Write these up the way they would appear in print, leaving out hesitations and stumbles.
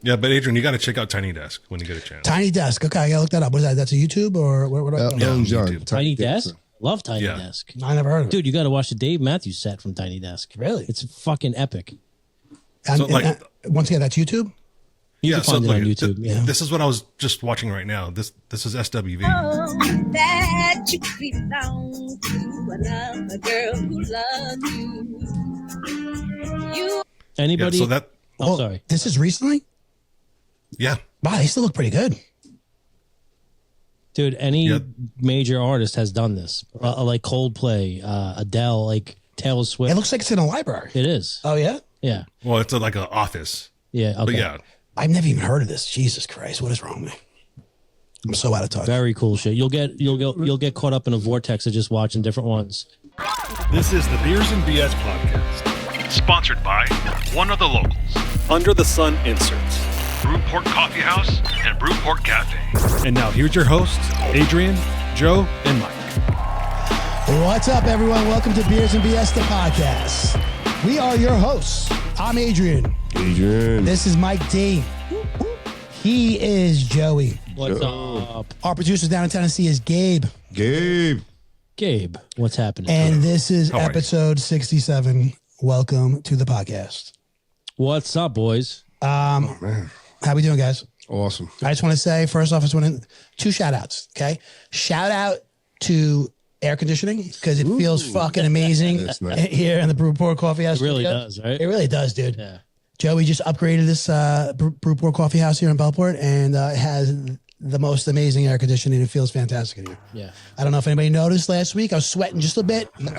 Yeah, but Adrian, you got to check out Tiny Desk when you get a chance. Tiny Desk. Okay, I gotta look that up. What is that? That's a YouTube or what? YouTube. Tiny Desk? Love Tiny Desk. I never heard of it. Dude, you got to watch the Dave Matthews set from Tiny Desk. Really? It's fucking epic. And once again, that's YouTube? You can find it on YouTube. This is what I was just watching right now. This is SWV. That you belong to another girl who loves you. Anybody? Yeah, sorry. This is recently? Yeah. Wow, they still look pretty good. Dude, any major artist has done this. Like Coldplay, Adele, like Taylor Swift. It looks like it's in a library. It is. Oh, yeah? Yeah. Well, it's like an office. Yeah. Okay. But yeah. I've never even heard of this. Jesus Christ, what is wrong with me? I'm so out of touch. Very cool shit. You'll get caught up in a vortex of just watching different ones. This is the Beers and BS podcast, sponsored by one of the locals, Under the Sun Inserts, Brewport Coffee House and Brewport Cafe. And now here's your hosts, Adrian, Joe, and Mike. What's up, everyone? Welcome to Beers and BS, the podcast. We are your hosts. I'm Adrian. This is Mike D. He is Joey. What's up? Our producer down in Tennessee is Gabe. Gabe, what's happening? And this is episode 67. Welcome to the podcast. What's up, boys? How we doing, guys? Awesome. I just want to say, first off, I just want to two shout outs. Okay. Shout out to air conditioning because it feels fucking amazing here in the Brewport Coffee House. It really does, right? It really does, dude. Yeah. Joey just upgraded this Brewport Coffee House here in Bellport, and it has the most amazing air conditioning. It feels fantastic in here. Yeah. I don't know if anybody noticed last week. I was sweating just a bit. And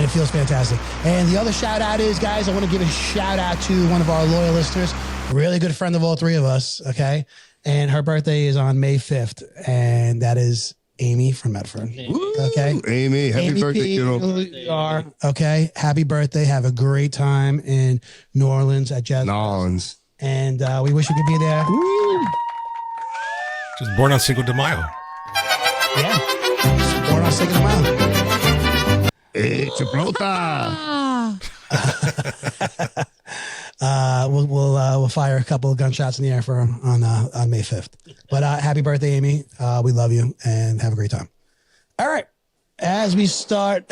it feels fantastic. And the other shout out is, guys, I want to give a shout out to one of our loyal listeners, a really good friend of all three of us, okay? And her birthday is on May 5th, and that is Amy from Medford. Okay. Amy, happy birthday, kiddo. Okay. Happy birthday. Have a great time in New Orleans at Jazz. And we wish you could be there. Just born on Cinco de Mayo. Yeah. Just born on Cinco de Mayo. We'll fire a couple of gunshots in the air for him on May 5th. But happy birthday, Amy. We love you and have a great time. All right. As we start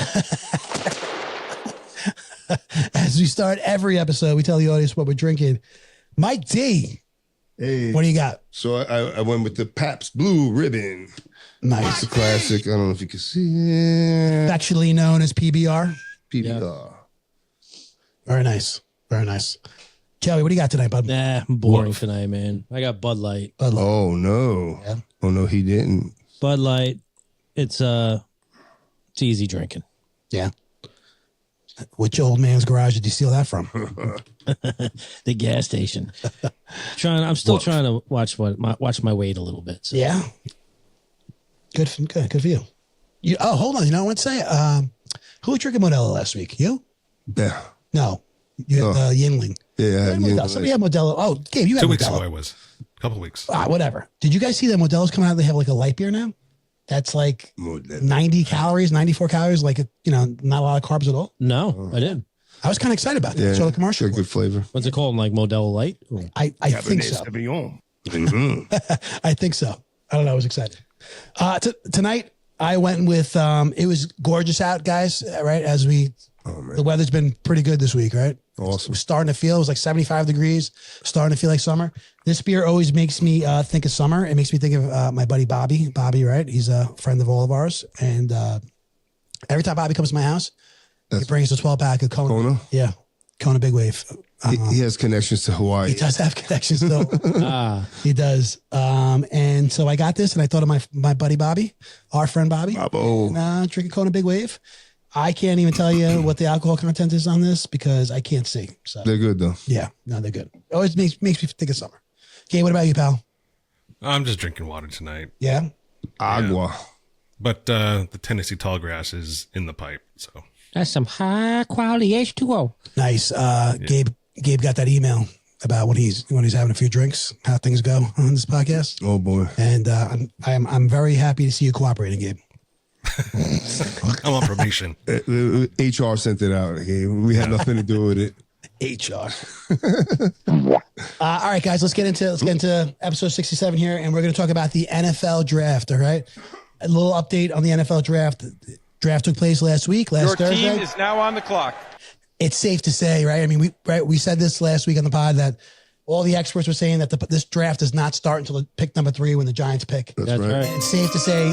every episode, we tell the audience what we're drinking. Mike D. Hey. What do you got? So I went with the Pabst Blue Ribbon. Nice. It's a classic. I don't know if you can see it. Affectionately known as PBR. PBR. Yeah. Very nice. Very nice. Joey, what do you got tonight, bud? Nah, I'm boring tonight, man. I got Bud Light. Oh, no. Yeah. Oh, no, he didn't. Bud Light. It's easy drinking. Yeah. Which old man's garage did you steal that from? The gas station. I'm still trying to watch my weight a little bit. So. Yeah. Good for you. Hold on. You know what I want to say? Who was drinking Modelo last week? You? Yeah. No. You had Yingling. Yeah, I had Yingling. Somebody had Modelo. Oh, Gabe, you had 2 Modelo. weeks ago I was. A couple weeks. Whatever. Did you guys see that Modelo's coming out? They have like a light beer now. That's like 90 calories, 94 calories. Like, not a lot of carbs at all. No, I didn't. I was kind of excited about that. Yeah, so the commercial. Good flavor. What's it called? Like Modelo Light? I think so. I think so. I don't know. I was excited. Tonight, I went with, it was gorgeous out, guys, right? The weather's been pretty good this week, right? Awesome. We're starting to feel, it was like 75 degrees, starting to feel like summer. This beer always makes me think of summer. It makes me think of my buddy Bobby. Bobby, right? He's a friend of all of ours. And every time Bobby comes to my house, he brings a 12-pack of Kona. Yeah, Kona Big Wave. He has connections to Hawaii. He does have connections, though. He does. And so I got this, and I thought of my buddy Bobby, our friend Bobby. Bobbo. Drinking Kona Big Wave. I can't even tell you what the alcohol content is on this because I can't see. So they're good, though. Yeah, no, they're good. It always makes me think of summer. Okay, what about you, pal? I'm just drinking water tonight. Yeah? Agua. Yeah. But the Tennessee tall grass is in the pipe, so. That's some high quality H2O. Nice. Gabe got that email about when he's having a few drinks, how things go on this podcast. Oh boy. And I'm very happy to see you cooperating, Gabe. I'm on probation. HR sent it out. Okay? We had nothing to do with it. HR. All right, guys, let's get into episode 67 here, and we're going to talk about the NFL draft. All right, a little update on the NFL draft. Draft took place last Your Thursday. team is now on the clock. It's safe to say, right? I mean, we said this last week on the pod that all the experts were saying that this draft does not start until the pick number 3 when the Giants pick. That's right. It's safe to say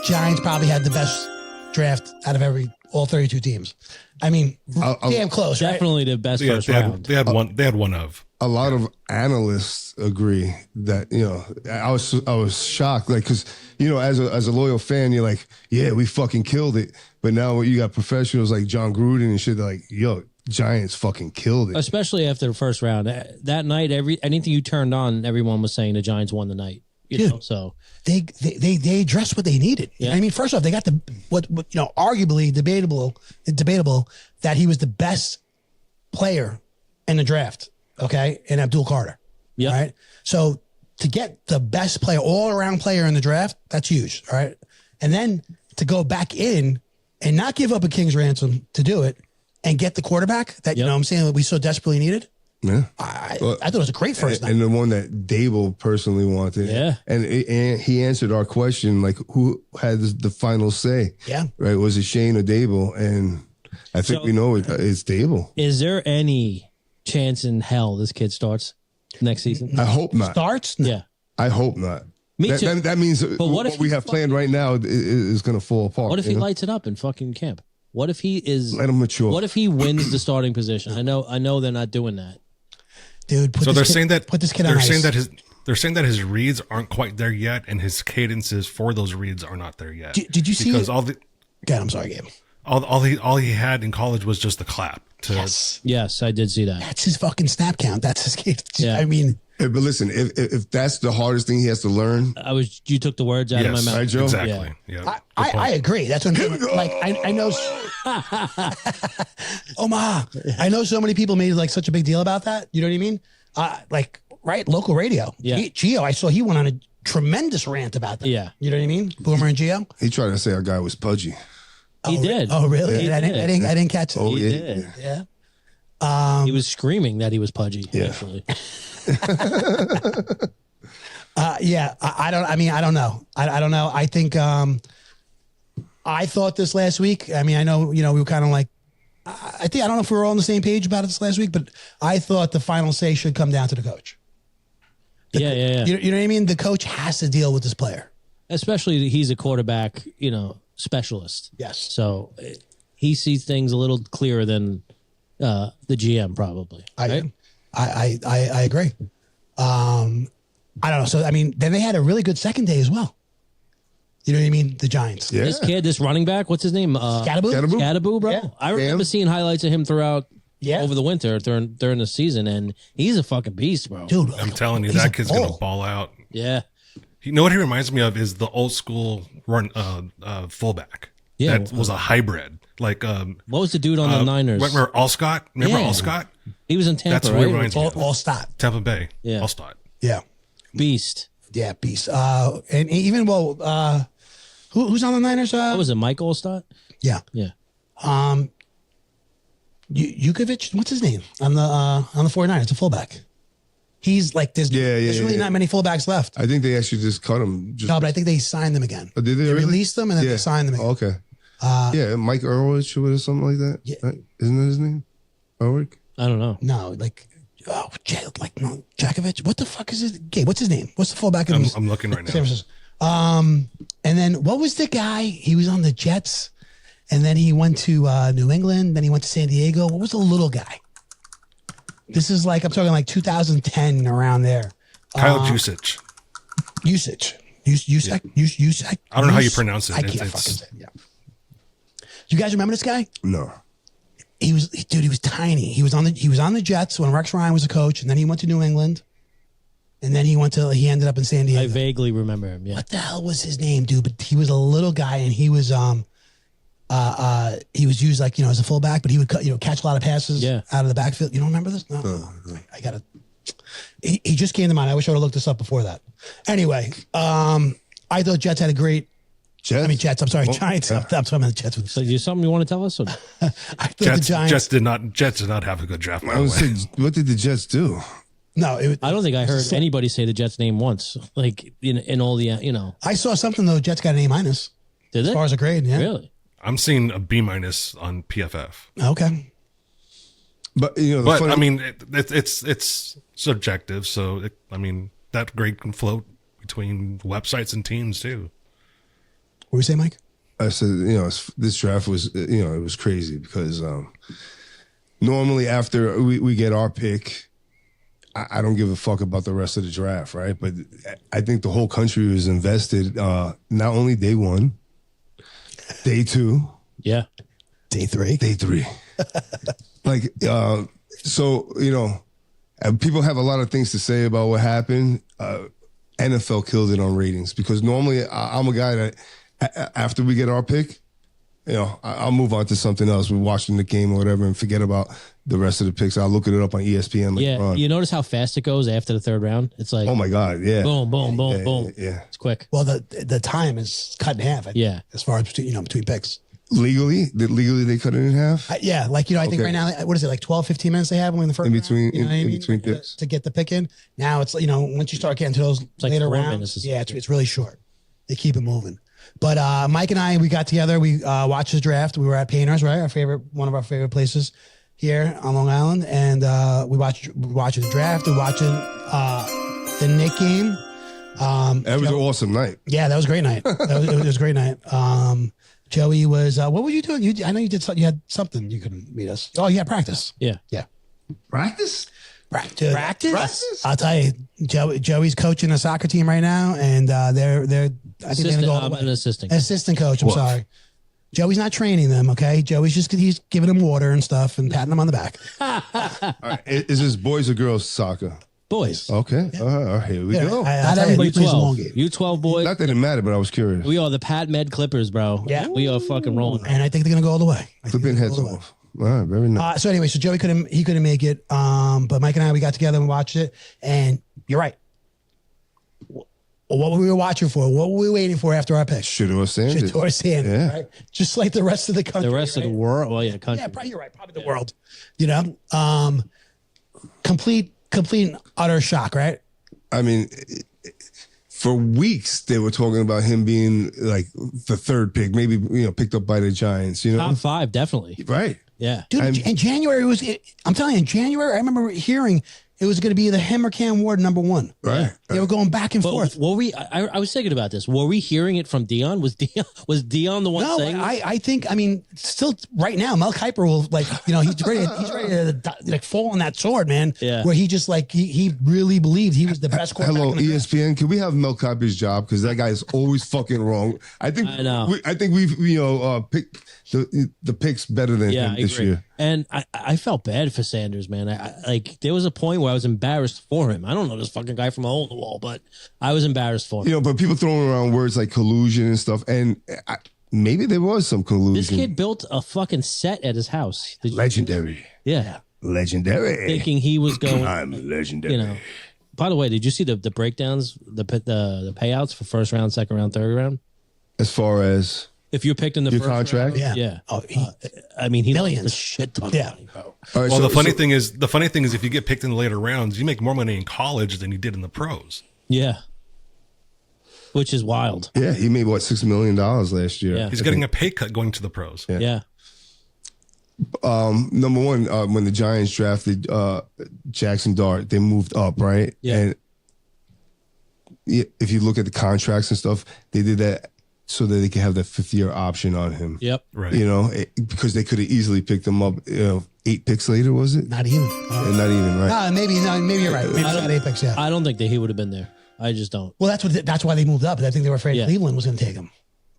Giants probably had the best draft out of all 32 teams. I mean, damn close, right? Definitely the best first round. They had one of. A lot of analysts agree that, you know, I was shocked, like, because, you know, as a loyal fan, you're like, yeah, we fucking killed it. But now you got professionals like John Gruden and shit, they're like, yo, Giants fucking killed it. Especially after the first round. That night, anything you turned on, everyone was saying the Giants won the night. You know, so they addressed what they needed. Yeah. I mean, first off, they got what you know, arguably debatable that he was the best player in the draft. Okay, and Abdul Carter. Yeah. Right. So to get the best player, all around player in the draft, that's huge. All right, and then to go back in and not give up a king's ransom to do it and get the quarterback that you know what I'm saying that we so desperately needed. Yeah. I thought it was a great first night. And the one that Dable personally wanted. Yeah. And he answered our question, like, who had the final say? Yeah. Right? Was it Shane or Dable? And I think we know it's Dable. is there any chance in hell this kid starts next season? I hope not. Starts? No. Yeah. I hope not. Me too. That means what if we he have planned right now is going to fall apart. What if he you know? lights it up in fucking camp? What if he is? Let him mature. What if he wins the starting position? I know they're not doing that. Dude, So they're saying that put this kid on they're saying ice. that they're saying that his reads aren't quite there yet, and his cadences for those reads are not there yet. Did you see? Because all the God, I'm sorry, Gabe. all he had in college was just the clap. Yes, I did see that. That's his fucking snap count. That's his game. Yeah. I mean, But listen, if that's the hardest thing he has to learn, You took the words out of my Yes, mouth. Right, Joe? exactly. Yeah. I agree. That's what I'm saying. Like I know Omaha. I know so many people made like such a big deal about that. You know what I mean? Like right, local radio. Yeah. Gio, I saw he went on a tremendous rant about that. Yeah. You know what I mean? Boomer and Gio. he tried to say our guy was pudgy. He did. Oh, really? He I did. didn't catch it. Oh, He yeah. did. Yeah. He was screaming that he was pudgy. Yeah. Actually, Yeah. I don't know. I don't know. I think I thought this last week. I mean, I know, you know, we were kind of like, I don't know if we were all on the same page about it this last week, but I thought the final say should come down to the coach. yeah. You know what I mean? The coach has to deal with this player. Especially he's a quarterback, specialist. Yes. So he sees things a little clearer than the GM probably. Right? I agree. I don't know. So, I mean, then they had a really good second day as well. You know what I mean? The Giants. Yeah. This kid, this running back, what's his name? Scatterboo? Scatterboo, bro. Yeah. I remember seeing highlights of him throughout Yeah. over the winter during the season, and he's a fucking beast, bro. Dude, I'm telling you, he's that a kid's bull. gonna ball out. Yeah. You know what he reminds me of is the old school run fullback. Yeah. That was a hybrid. Like What was the dude on the Niners? Remember Allscott? Remember Yeah. Allscott? He was in Tampa, That's what right? he reminds me of. All stop. Tampa Bay. Yeah. Allstott. Yeah. Beast. Yeah, beast. And even who's on the Niners? What was it, Mike Olstott? Yeah. Yeah. Yukovic, what's his name on the 49ers? It's a fullback. He's like there's really not many fullbacks left. I think they actually just cut him. No, but I think they signed them again. Oh, did they really? released them and then they signed them again. Oh, okay. Yeah, Mike Erwich or something like that. Yeah. Right? Isn't that his name? Erwich? I don't know. No, like Jakovic. What the fuck is his Gabe? What's his name? What's the fullback? I'm looking right San now. Francisco. And then what was the guy? He was on the Jets, and then he went to New England. Then he went to San Diego. What was the little guy? This is like I'm talking like 2010 around there. Kyle Jusic. Usage. I don't know how you pronounce it. I can't fucking say it. Yeah. You guys remember this guy? No. He was tiny. He was on the Jets when Rex Ryan was a coach, and then he went to New England, and then he ended up in San Diego. I vaguely remember him. Yeah. What the hell was his name, dude? But he was a little guy, and he was used like as a fullback, but he would catch a lot of passes out of the backfield. You don't remember this? No. I gotta. He just came to mind. I wish I would have looked this up before that. Anyway, I thought Jets had a great Jets. I mean Jets. I'm sorry, Oh, Giants. yeah. I'm talking about the Jets. So, you something you want to tell us? Or? I thought the Jets, Giants. Jets did not have a good draft. By I the was way. saying, what did the Jets do? No, I don't think I heard anybody say the Jets name once. Like in all the I saw something though. Jets got an A-. Did As they? far as a grade, yeah. Really? I'm seeing a B- on PFF. Okay. But But I mean, it's subjective. So I mean, that grade can float between websites and teams too. What were you saying, Mike? I said, this draft was, it was crazy because normally after we get our pick, I don't give a fuck about the rest of the draft, right? But I think the whole country was invested. Not only day 1, day 2, Yeah. Day 3. day 3. Like, so, people have a lot of things to say about what happened. NFL killed it on ratings because normally I'm a guy that after we get our pick, I'll move on to something else. We're watching the game or whatever and forget about the rest of the picks. I'll look it up on ESPN later Yeah. on. You notice how fast it goes after the third round? It's like Oh my God, yeah. boom, boom, boom, Yeah, boom. yeah. It's quick. Well, the time is cut in half. Yeah. As far as between picks. Legally they cut it in half? Yeah, like I think Okay. right now, what is it, like 12, 15 minutes they have in the first In between- round, you know what I in mean? between picks. to get the pick in. Now it's once you start getting to those like later 4 rounds, minutes or yeah, it's really short. They keep it moving. But Mike and I, we got together. We watched his draft. We were at Painters, right? One of our favorite places here on Long Island, and we watching the draft. We watching the Knick game. That was an awesome night. Yeah, that was a great night. It was a great night. Joey was. What were you doing? I know you did. You had something. You couldn't meet us. Oh, yeah, practice. Yeah. Yeah. Practice? Practice. I'll tell you, Joey's coaching a soccer team right now, and they're. I think they're gonna go all the I'm way. an assistant. Assistant coach. I'm What? sorry. Joey's not training them. Okay, Joey's he's giving them water and stuff and patting them on the back. All right. Is this boys or girls soccer? Boys. Okay. All right. Here we Yeah, go. I'll tell you, You he plays a long 12. game. You 12 boys. Not that it mattered, but I was curious. We are the Pat Med Clippers, bro. Yeah. We are fucking rolling. And I think they're gonna go all the way. Flipping heads off. All right. Very nice. So anyway, so Joey couldn't make it. But Mike and I, we got together and watched it. And you're right. What were we watching for? What were we waiting for after our pick? Shador Sanders. Shador Sanders, Yeah. right? Just like the rest of the country. The rest of the right? world. Well, yeah, country. Yeah, probably, you're right. Probably the world. Complete and utter shock, right? I mean, for weeks they were talking about him being like the third pick, maybe picked up by the Giants. Top 5, definitely. Right? Yeah. Dude, in January I'm telling you, in January, I remember hearing it was going to be the him or Cam Ward #1. Right. They were going back and But forth. were we? I was thinking about this. Were we hearing it from Dion? Was Dion the one No, saying? it? I think, still right now, Mel Kiper will he's ready to fall on that sword, man. Yeah. Where he just he really believed he was the best quarterback. Hello, in the draft. ESPN. Can we have Mel Kiper's job? Because that guy is always fucking wrong. I know. I think we've picked the picks better than Yeah, him I this agree. year. And I felt bad for Sanders, man. I there was a point where I was embarrassed for him. I don't know this fucking guy from a hole in the wall, but I was embarrassed for him. But people throwing around words like collusion and stuff, and maybe there was some collusion. This kid built a fucking set at his house. Legendary. Yeah. Legendary. Thinking he was going. I'm legendary. By the way, did you see the breakdowns, the payouts for first round, second round, third round? As far as If you're picked in the your first contract, round, Yeah. yeah. Oh, He Millions. lost a shit ton. Yeah. Of money, bro. All right, Well, so- the funny so- thing is, if you get picked in the later rounds, you make more money in college than you did in the pros. Yeah. Which is wild. yeah, he made what $6 million last year. Yeah. He's getting a pay cut going to the pros. Yeah. Number one, when the Giants drafted Jackson Dart, they moved up, right? Yeah. And if you look at the contracts and stuff, they did that so that they could have that 5th-year option on him. Yep. Right. Because they could have easily picked him up. 8 picks later, was it? Not even. And not even right. Maybe you're right. Maybe it's not Apex, yeah. I don't think that he would have been there. I just don't. Well, that's why they moved up. I think they were afraid Yeah. Cleveland was going to take him.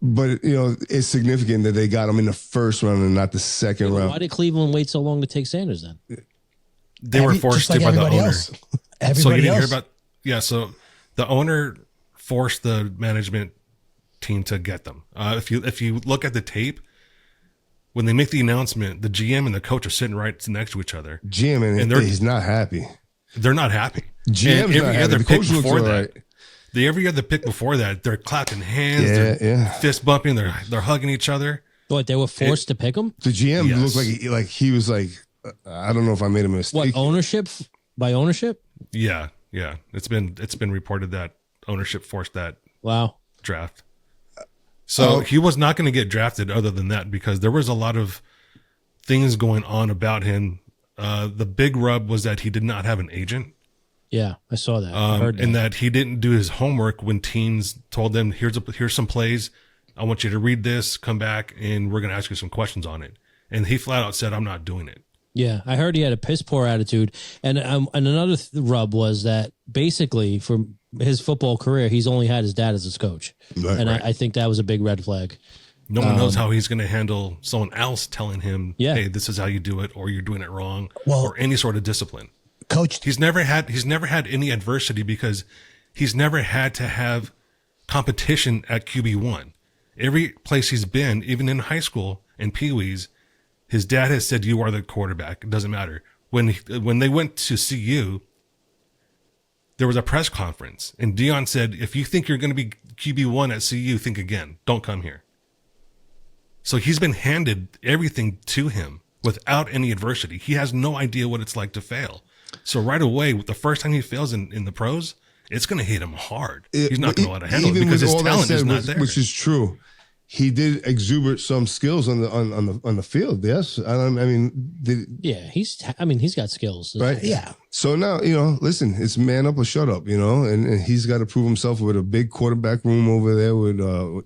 But it's significant that they got him in the first round and not the second Why round. did Cleveland wait so long to take Sanders then? They were forced to by the owner. Else. So Everybody you didn't else. hear about? So the owner forced the management team to get them. If you look at the tape, when they make the announcement, the GM and the coach are sitting right next to each other. GM and they're- he's not happy. They're not happy. GM's And not happy. The coach looks all right. every other pick before that, they're clapping hands, they're fist bumping, they're hugging each other. What, they were forced to pick him? The GM Yes. looked like he was like, I don't know if I made a mistake. What, ownership? By ownership? Yeah. It's been reported that ownership forced that Wow. draft. So he was not going to get drafted other than that because there was a lot of things going on about him. The big rub was that he did not have an agent. Yeah, I saw that. I heard that. And that he didn't do his homework when teams told them, here's some plays. I want you to read this, come back, and we're going to ask you some questions on it. And he flat out said, I'm not doing it. Yeah, I heard he had a piss poor attitude. And another rub was that basically for his football career, he's only had his dad as his coach. Right, and right. I think that was a big red flag. No one knows how he's going to handle someone else telling him, Yeah. hey, this is how you do it, or you're doing it wrong, Well- or any sort of discipline. Coach, He's never had any adversity because he's never had to have competition at QB1. Every place he's been, even in high school and Pee-wees, his dad has said, you are the quarterback. It doesn't matter. When they went to CU, there was a press conference and Dion said, if you think you're going to be QB1 at CU, think again. Don't come here. So he's been handed everything to him without any adversity. He has no idea what it's like to fail. So right away, the first time he fails in the pros, it's going to hit him hard. He's not going to know how to handle it Even because with his all that talent is said, not there. which is true. He did exuberate some skills on the field. Yes, I mean, Yeah, he's got skills. right. yeah. So now listen, it's man up or shut up. And he's got to prove himself with a big quarterback room over there with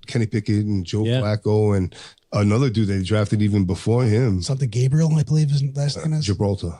Kenny Pickett and Joe Flacco and another dude they drafted even before him, Something Gabriel, I believe his last name is. Gibraltar.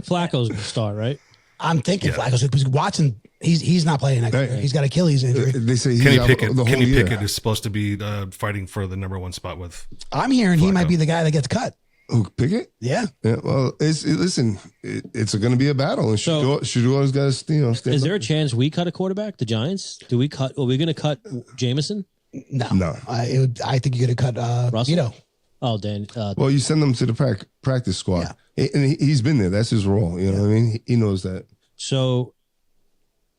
Flacco's going to start, right? I'm thinking Flacco's because Watson, he's not playing next year. He's got Achilles injury. They say he's Kenny out Pickett. the whole Kenny year. Pickett is supposed to be fighting for the number one spot with. I'm hearing he might be the guy that gets cut. Who, Pickett? Yeah. Yeah. Well, it's going to be a battle, and So- Shador's got to stand Is there a up. chance we cut a quarterback? The Giants? Are we going to cut Jameson? No. I think you're going to cut Russell? Vito. Oh, Dan. Well, you send him to the practice squad, and he's been there. That's his role. You know what I mean? He knows that. So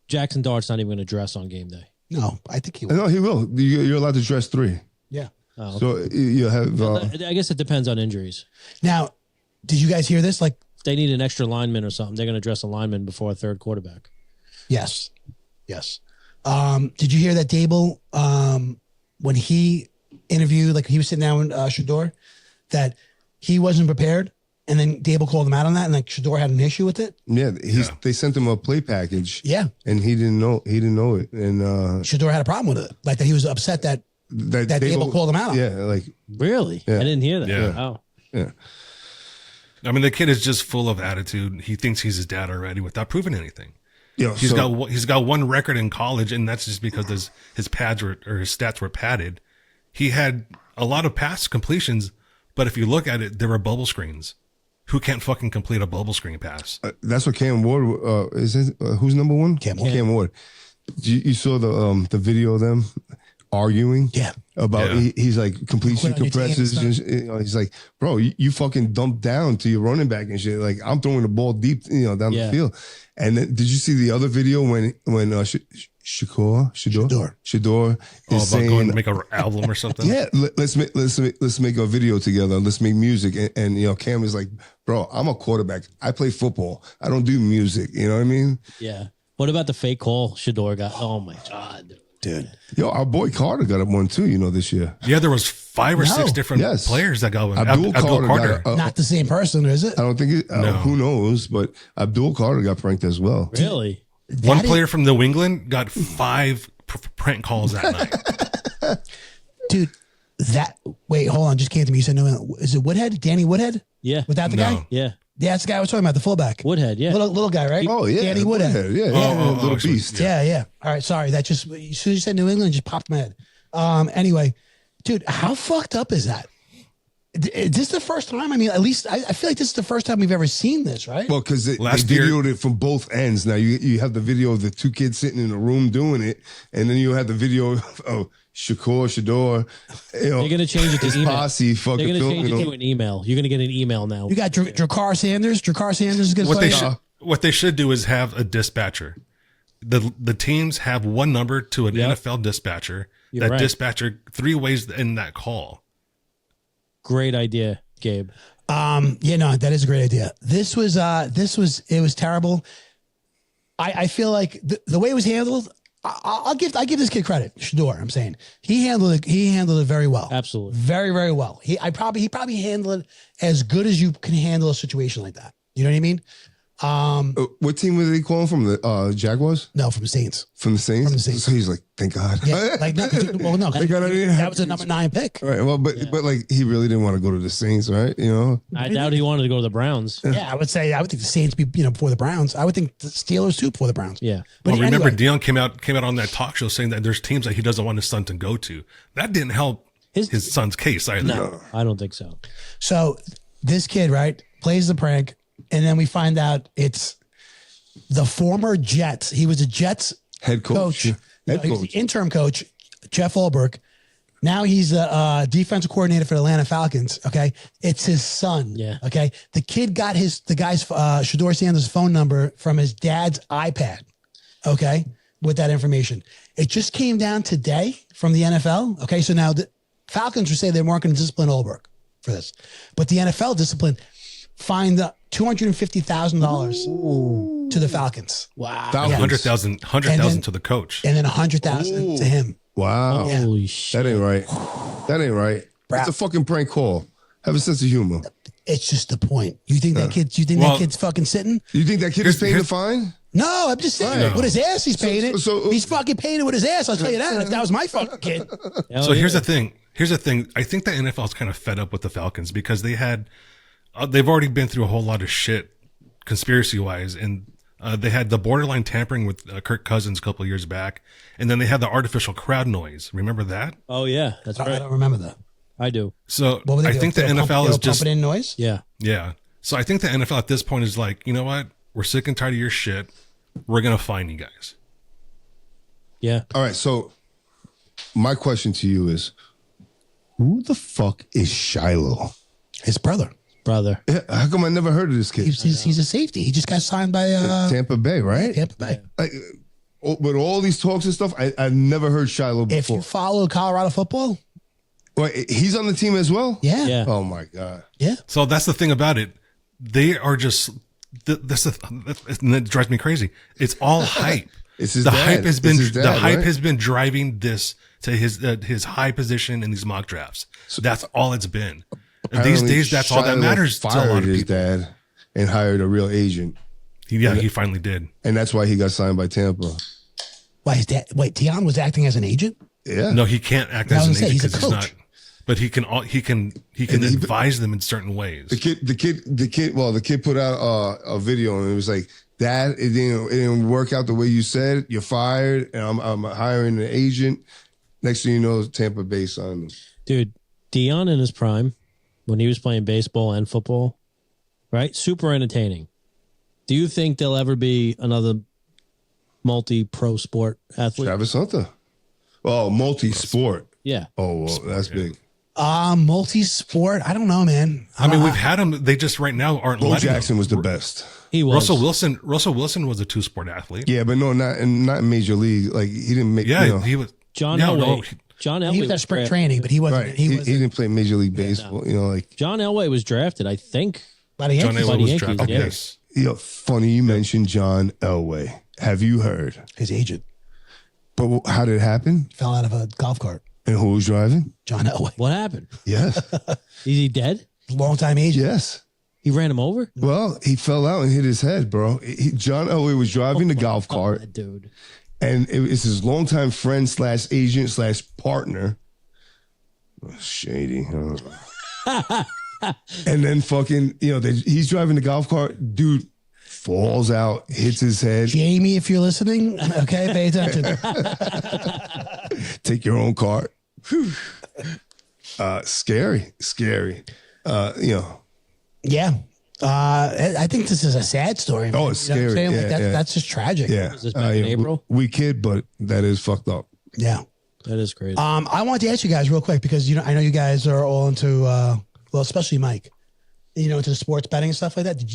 Jackson Dart's not even going to dress on game day. No, I think he will. No, he will. You're allowed to dress 3. Yeah. Oh, So you have. I guess it depends on injuries. Now, did you guys hear this? Like, If they need an extra lineman or something, they're going to dress a lineman before a third quarterback. yes. Did you hear that Dable, when he interviewed, like he was sitting down with Shador, that he wasn't prepared, and then Dable called him out on that, and like Shador had an issue with it. They sent him a play package. Yeah. And he didn't know it, and Shador had a problem with it, like that he was upset that Dable called him out on. Yeah, like Really? Yeah. I didn't hear that. Yeah. Oh. yeah. I mean, the kid is just full of attitude. He thinks he's his dad already without proving anything. Yeah, He's got one record in college, and that's just because his stats were padded. He had a lot of pass completions, but if you look at it, there were bubble screens. Who can't fucking complete a bubble screen pass? That's what Cam Ward is. Who's number one? Cam Ward. Cam Ward. You saw the video of them arguing. Yeah. About he's like completion Quit on your team and compresses. stuff. And, he's like, bro, you fucking dump down to your running back and shit. Like I'm throwing the ball deep, down the field. And then, did you see the other video when Shador is About saying, going to make an album or something? yeah, let's make a video together. Let's make music. And Cam is like, bro, I'm a quarterback. I play football. I don't do music. You know what I mean? Yeah. What about the fake call Shador got? Oh, my God. Dude. Yo, our boy Carter got one too, this year. Yeah, there was 5 or 6 different Yes. players that got one. Abdul Carter Carter. got Not the same person, is it? I don't think who knows, but Abdul Carter got pranked as well. Really? One That is- player from New England got 5 prank calls that night. Dude, wait, hold on, just came to me. You said no. Is it Woodhead? Danny Woodhead? Yeah. Was that the No. guy? Yeah. Yeah, that's the guy I was talking about, the fullback. Woodhead, yeah. Little guy, right? Oh yeah, Danny Woodhead. Yeah, little actually, beast. Yeah. All right, sorry. That just, as soon as you said New England, it just popped in my head. Anyway, dude, how fucked up is that? Is this the first time? I mean, at least I feel like this is the first time we've ever seen this, right? Well, because they Last year- videoed it from both ends. Now you have the video of the 2 kids sitting in a room doing it, and then you have the video of Shador. They're going to change it to his email. posse They're fucking going to film, change it to an email. You're going to get an email now. You got Dracar Sanders. Dracar Sanders is going to What play. they should do is have a dispatcher. the teams have one number to an Yep. NFL dispatcher. You're That right. dispatcher 3 ways in that call. Great idea, Gabe. Yeah, no, that is a great idea. It was terrible. I feel like the way it was handled, I give this kid credit. Shador, I'm saying he handled it very well. Absolutely. Very, very well. He probably handled it as good as you can handle a situation like that. You know what I mean? What team were they calling from? The Jaguars? No, from Saints. From the Saints? From the Saints. So he's like, thank God. Yeah, like no, Thank God I didn't that have was a number 9 pick. Right. Well, but like he really didn't want to go to the Saints, right? You know? I doubt he wanted to go to the Browns. Yeah, I would think the Saints be before the Browns. I would think the Steelers too before the Browns. Yeah. But Well, remember anyway, Dion came out on that talk show saying that there's teams that he doesn't want his son to go to. That didn't help his son's case either. No, I don't think so. so this kid, right, plays the prank, and then we find out it's the former Jets. He was a Jets Head coach. coach. Head He was coach. the interim coach, Jeff Ulbrich. Now he's the defensive coordinator for the Atlanta Falcons. Okay. It's his son. Yeah. Okay. The kid got the guy's Shador Sanders' phone number from his dad's iPad. Okay. With that information. It just came down today from the NFL. Okay. So now the Falcons were saying they weren't going to discipline Ulbrich for this, but the NFL fined $250,000 to the Falcons. Wow. Falcons. 100,000 to the coach. And then 100,000 to him. Wow. Yeah. Holy shit. That ain't right. That ain't right. It's a fucking prank call. Have a sense of humor. It's just the point. You think that kid's fucking sitting? You think that kid is paying the here's- fine? No, I'm just saying. Right. With his ass, he's paying it. so- He's fucking paying it with his ass. I'll tell you that. If that was my fucking kid. Hell So here's yeah. the thing. I think the NFL is kind of fed up with the Falcons because they've already been through a whole lot of shit conspiracy wise, and they had the borderline tampering with Kirk Cousins a couple of years back, and then they had the artificial crowd noise. Remember that? Oh, yeah. That's I right. don't remember that. I do. So What were they I doing? think the They were NFL is just pumping in noise. Yeah. yeah. So I think the NFL at this point is like, you know what? We're sick and tired of your shit. We're gonna fine you guys. Yeah. All right. So my question to you is, who the fuck is Shiloh? His brother. Brother. Yeah, how come I never heard of this kid? He's a safety. He just got signed by Tampa Bay, right? Tampa Bay. Like, with all these talks and stuff, I've never heard Shiloh If before. you follow Colorado football, Wait, he's on the team as well? yeah, Yeah. Oh my God. yeah. So that's the thing about it. They are just and it drives me crazy. It's all hype. It's his the dad. hype has been It's his dad, the hype right? has been driving this to his high position in these mock drafts. That's all it's been. These Apparently, days, that's all that Shiloh matters to a lot fired of his people. dad and hired a real agent, He finally did. and that's why he got signed by Tampa. Why his dad? Wait, Deion was acting as an agent. Yeah. No, he can't act I as was an gonna say, agent he's a because he's coach. not. But he can advise them in certain ways. The kid. Well, the kid put out a video and it was like, "Dad, it didn't work out the way you said. You're fired, and I'm hiring an agent." Next thing you know, Tampa Bay signed him. Dude, Dion in his prime, when he was playing baseball and football, right? Super entertaining. Do you think there'll ever be another multi-pro sport athlete? Travis Hunter. Oh, multi-sport. Yeah. Oh, well, that's big. Multi-sport. I don't know, man. I mean, we've had them. They just right now aren't Bo letting Jackson them. was the best. He was. Russell Wilson was a 2-sport athlete. Yeah, but no, not in major league. Like he didn't make. Yeah, you know, he was. John Yeah, Elway. no, John he Elway was at spring drafted. training, but he wasn't. right. He He was didn't play major league baseball. You know, like John Elway was drafted, I think. by the John Yankees. Elway was Yankees, drafted. yeah. Yes. funny you mentioned John Elway. Have you heard? His agent But how did it happen? fell out of a golf cart. And who was driving? John Elway, What happened? Yes, Is he dead? longtime agent. yes. He ran him over? Well, he fell out and hit his head, bro. John Elway was driving the golf cart, God, dude. and it was his longtime friend / agent / partner. Shady. Huh? And then fucking, he's driving the golf cart. Dude falls out, hits his head. Jamie, if you're listening, okay, pay attention. Take your own cart. Whew. Scary. Yeah. I think this is a sad story. Oh, it's You know what I'm scary. saying? Like, Yeah, yeah. That's just tragic. Yeah. Was this back in April? We kid, but that is fucked up. Yeah. That is crazy. I wanted to ask you guys real quick because I know you guys are all into well, especially Mike, into the sports betting and stuff like that. Did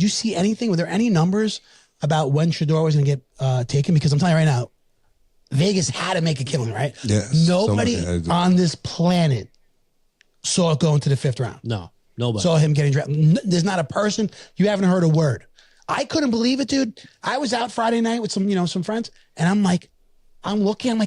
you see anything? Were there any numbers about when Shador was going to get taken? Because I'm telling you right now, Vegas had to make a killing, right? Yes, Nobody somebody had to. on this planet saw it going to the 5th round. No, nobody. Saw him getting drafted. There's not a person. You haven't heard a word. I couldn't believe it, dude. I was out Friday night with some friends, and I'm like,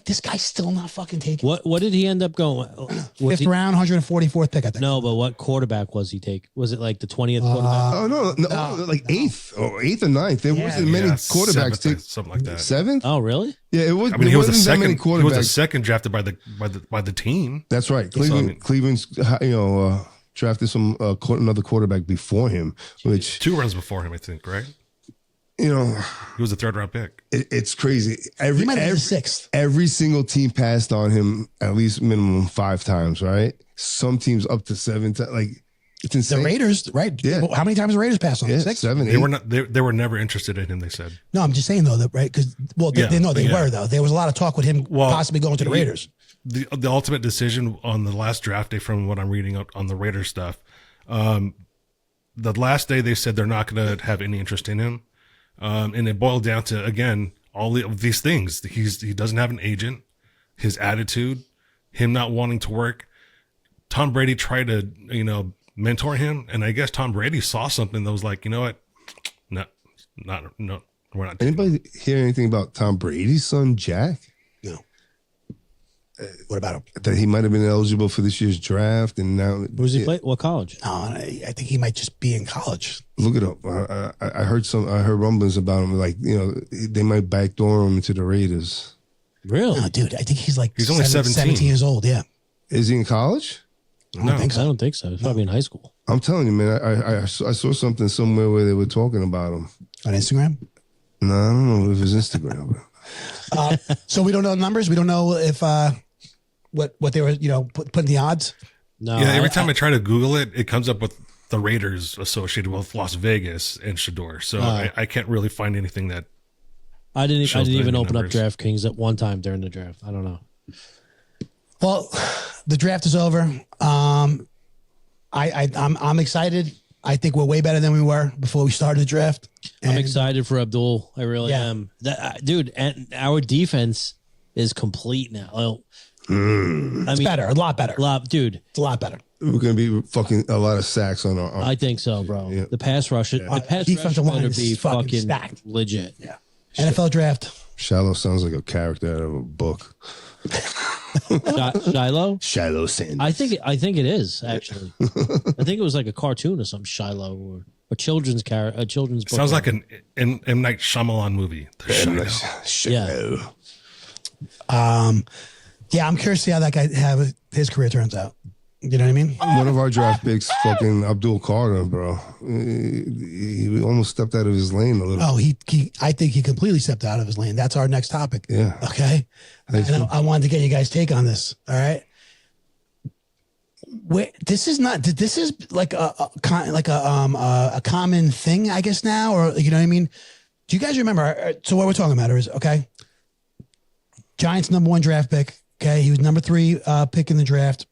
this guy's still not fucking taking. What did he end up going? Was 5th round, 144th pick, I think. No, but what quarterback was he take? Was it like the 20th quarterback? Oh no, like 8th or 9th. There wasn't many quarterbacks. Seventh, something like that. 7th? Oh, really? Yeah, it was. I mean, he wasn't that many quarterbacks. He was the second drafted by the team. That's right. Cleveland's drafted another quarterback before him, which 2 rounds before him, I think. Right? He was a 3rd round pick. It's crazy. He might have been the 6th. Every single team passed on him at least minimum 5 times, right? Some teams up to 7 times. Like, it's insane. The Raiders, right? Yeah. How many times the Raiders passed on him? 6? 7, 8. They were never interested in him, they said. No, I'm just saying though, that right? Because they were though. There was a lot of talk with him possibly going to the Raiders. The ultimate decision on the last draft day, from what I'm reading up on the Raiders stuff, the last day they said they're not going to have any interest in him. And it boiled down to, again, all of these things. He doesn't have an agent, his attitude, him not wanting to work. Tom Brady tried to, mentor him. And I guess Tom Brady saw something that was like, you know what? No, we're not. Anybody hear anything about Tom Brady's son, Jack? No. What about him? That he might have been eligible for this year's draft, and now Who's he play? What college? No, I think he might just be in college. Look it up. I heard rumblings about him. Like, they might backdoor him into the Raiders. Really? No, dude, I think he's only 17 years old. Yeah. Is he in college? I don't think so. I don't think so. He's probably in high school. I'm telling you, man. I saw something somewhere where they were talking about him On Instagram? No, I don't know if it's Instagram. So we don't know the numbers. We don't know if what they were putting the odds. No. Yeah, every time I try to Google it, it comes up with the Raiders associated with Las Vegas and Shador. So I can't really find anything that. I didn't even open numbers. up DraftKings at one time during the draft. I don't know. Well, the draft is over. I'm excited. I think we're way better than we were before we started the draft. I'm excited for Abdul. I really am. Dude, and our defense is complete now. It's better, a lot better. Dude. It's a lot better. We're going to be fucking a lot of sacks on our. I think so, bro. Yeah. The pass rush, the pass defensive rush line better is be fucking fucking stacked. legit. Yeah. NFL draft. Shallow sounds like a character out of a book. Shiloh? Shiloh Sanders. I think it is actually. I think it was like a cartoon or something. Shiloh or a children's book. Sounds like an M. Night Shyamalan movie. Shiloh. Yeah, I'm curious to see how that guy his career turns out. You know what I mean? One of our draft picks, fucking Abdul Carter, bro. He almost stepped out of his lane a little. Oh, I think he completely stepped out of his lane. That's our next topic. Yeah. Okay. And I wanted to get you guys' take on this. All right. This is like a common thing, I guess now, or you know what I mean? Do you guys remember? So what we're talking about is okay. Giants #1 draft pick. Okay, he was number 3 pick in the draft.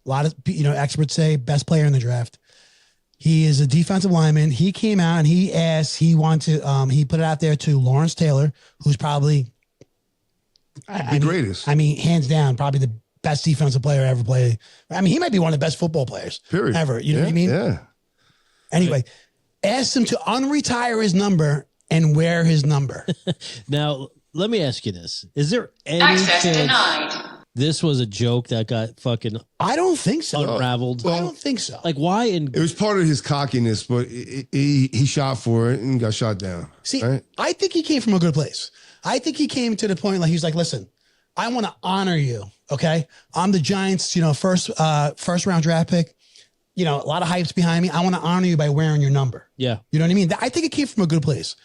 A lot of experts say best player in the draft. He is a defensive lineman. He came out and he put it out there to Lawrence Taylor, who's probably the greatest. I mean, hands down, probably the best defensive player ever played. I mean, he might be one of the best football players ever. You know what I mean? Yeah. Anyway, asked him to unretire his number and wear his number. Now, let me ask you this. Is there any chance this was a joke that got fucking I don't think so. unraveled? I don't think so. Like, why? It was part of his cockiness, but he shot for it and got shot down. See, right? I think he came from a good place. I think he came to the point like he's like, listen, I want to honor you. Okay, I'm the Giants, first round draft pick. A lot of hype's behind me. I want to honor you by wearing your number. Yeah, you know what I mean. I think it came from a good place.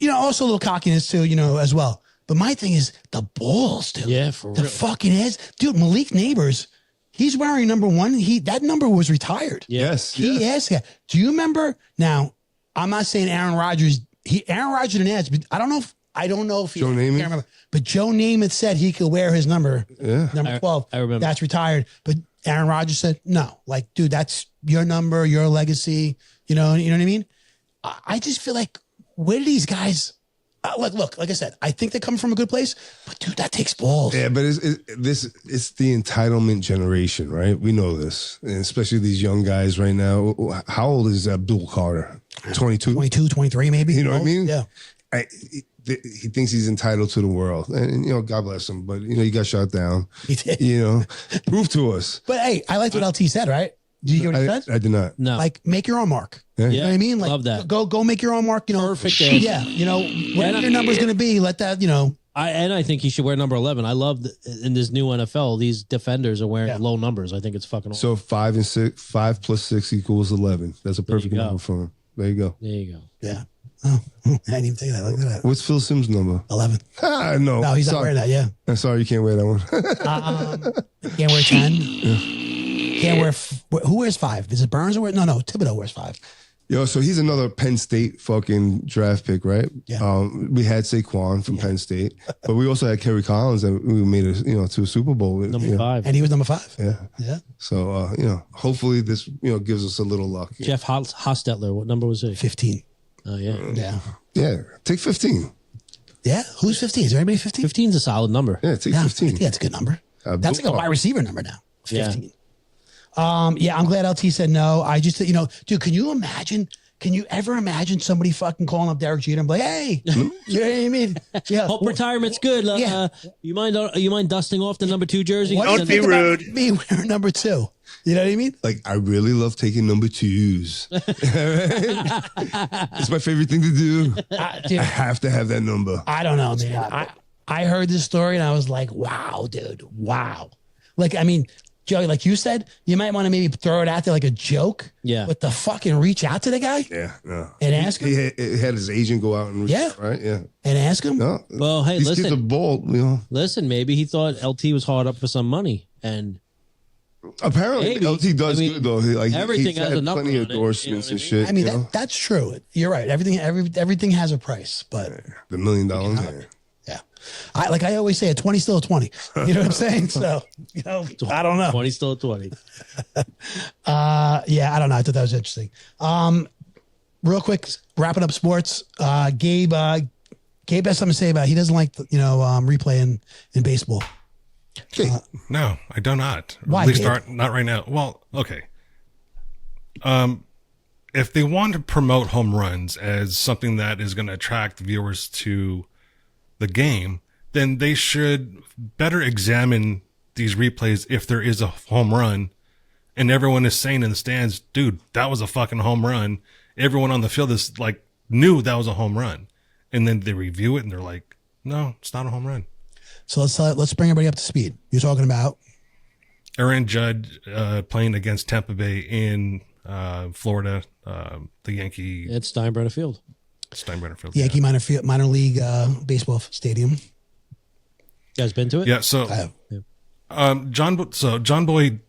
Also a little cockiness too, as well. But my thing is the balls, dude. Yeah, for the real. fucking heads, dude. Malik Neighbors, he's wearing #1. That number was retired. Yes. He asked. Do you remember? Now, I'm not saying Aaron Rodgers. Aaron Rodgers didn't ask, but I don't know if he. Joe Namath? I can't remember. But Joe Namath said he could wear his number. Yeah. Number 12. I remember. That's retired. But Aaron Rodgers said no. Like, dude, that's your number, your legacy. You know what I mean? I just feel like where do these guys? Look, like I said, I think they come from a good place, but dude, that takes balls. Yeah, but it's the entitlement generation, right? We know this, and especially these young guys right now. How old is Abdul Carter? 22? 22, 23 maybe. You know what I mean? Yeah. He thinks he's entitled to the world, and God bless him. But he got shot down. He did. Prove to us. But hey, I liked what LT said, right? Did you hear what he said? I did not. No. Like, make your own mark. Yeah. You know what I mean? Like, Love that. Go make your own mark. Perfect Yeah. Whatever your number's going to be, let that, I think he should wear number 11. I love in this new NFL, these defenders are wearing low numbers. I think it's fucking awesome. So 5 and 6, 5 plus 6 equals 11. That's a perfect number for him. There you go. There you go. Yeah. Oh, I didn't even think of that. Look at that. What's Phil Sims' number? 11. No. No, he's not wearing that. Yeah. I'm sorry, you can't wear that one. Can't wear 10. Can't wear. Who wears 5? Is it Burns or no? Thibodeau wears 5. Yo, so he's another Penn State fucking draft pick, right? Yeah. We had Saquon from Penn State, but we also had Kerry Collins that we made to a Super Bowl with. Number 5. And he was number 5. Yeah. Yeah. So hopefully this gives us a little luck. Jeff Hostetler, what number was he? 15. Oh, yeah. Yeah. Yeah, take 15. Yeah. Who's 15? Is there anybody 15? 15 is a solid number. Yeah, take Yeah, 15. yeah, it's a good number. That's like a wide receiver number now. 15. Yeah. I'm glad LT said no. I just, dude, can you imagine? Can you ever imagine somebody fucking calling up Derek Jeter and be like, hey, you know what I mean? Yeah. Hope retirement's good. Yeah. You mind dusting off the number 2 jersey? What do you think about me wearing number 2? You know what I mean? Like, I really love taking number 2s. It's my favorite thing to do. Dude, I have to have that number. I don't know, man. I heard this story and I was like, wow, dude. Wow. Like, I mean, Joey, like you said, you might want to maybe throw it out there like a joke. Yeah. But to fucking reach out to the guy Yeah, no. and ask him. He had his agent go out and reach out, right? Yeah. And ask him. No. Well, hey, These kids are listen. bold, Listen, maybe he thought LT was hard up for some money. And Apparently, Maybe. LT does I mean, good though. everything he's has had a number plenty of on it, endorsements you know and what I shit. I mean, that's true. You're right. Everything has a price, but the $1 million. Yeah. yeah. I always say, a 20 still a 20. You know what I'm saying? So, I don't know. 20 still at 20. Yeah, I don't know. I thought that was interesting. Real quick, wrapping up sports. Gabe has something to say about it. He doesn't like replay in baseball. No, I do not. Why, At least Gabe? not right now. Well, okay. If they want to promote home runs as something that is going to attract viewers to the game, then they should better examine these replays if there is a home run and everyone is saying in the stands, dude, that was a fucking home run. Everyone on the field is like, knew that was a home run. And then they review it and they're like, no, it's not a home run. So let's bring everybody up to speed. You're talking about Aaron Judge playing against Tampa Bay in Florida, the Yankee It's Steinbrenner Field. Steinbrenner Field. the Yankee minor league baseball stadium. You guys been to it? Yeah. So, I have. John Boyd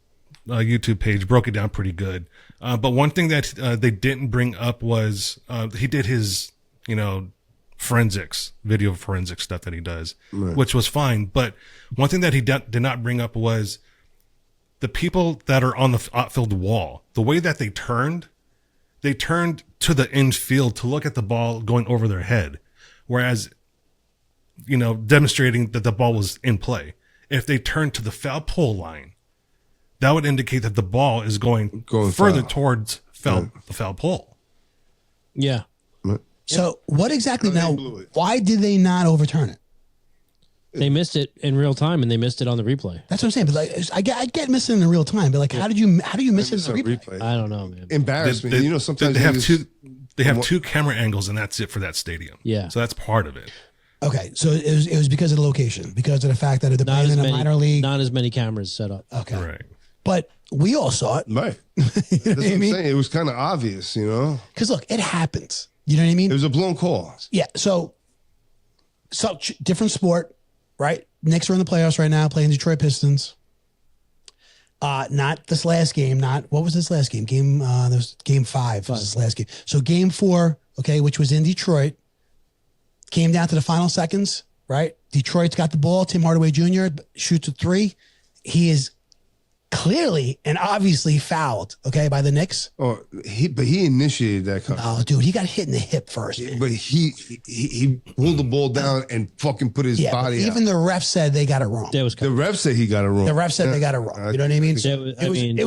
YouTube page broke it down pretty good. But one thing that they didn't bring up was he did his, video forensic stuff that he does, which was fine. But one thing that he did not bring up was the people that are on the outfield wall. The way that they turned to the infield to look at the ball going over their head, whereas, demonstrating that the ball was in play. If they turned to the foul pole line, that would indicate that the ball is going further foul. towards the foul pole. Yeah. So what exactly They now? blew it. Why did they not overturn it? They missed it in real time and they missed it on the replay. That's what I'm saying. But like, I get missing in the real time. But like, how do you miss it in the replay? I don't know, man. Embarrassment. Sometimes they have niggas- they have two camera angles and that's it for that stadium. Yeah. So that's part of it. Okay, so it was because of the location, because of the fact that they're Not playing as in a many, minor league. not as many cameras set up. Okay, Right. but we all saw it. Right. You know That's what what I I'm mean? saying. It was kind of obvious, Because look, it happens. You know what I mean? It was a blown call. Yeah. So different sport, right? Knicks are in the playoffs right now, playing Detroit Pistons. Not this last game. What was this last game? There was game 5. Was this last game? So game 4, okay, which was in Detroit, came down to the final seconds, right? Detroit's got the ball. Tim Hardaway Jr. shoots a 3. He is clearly and obviously fouled, okay, by the Knicks. Oh, he initiated that contact. Oh, dude, he got hit in the hip first. But he pulled the ball down and fucking put his Yeah, but body even out. the ref said they got it wrong. There was The ref said he got it wrong. The ref said they got it wrong. You know what I mean? So you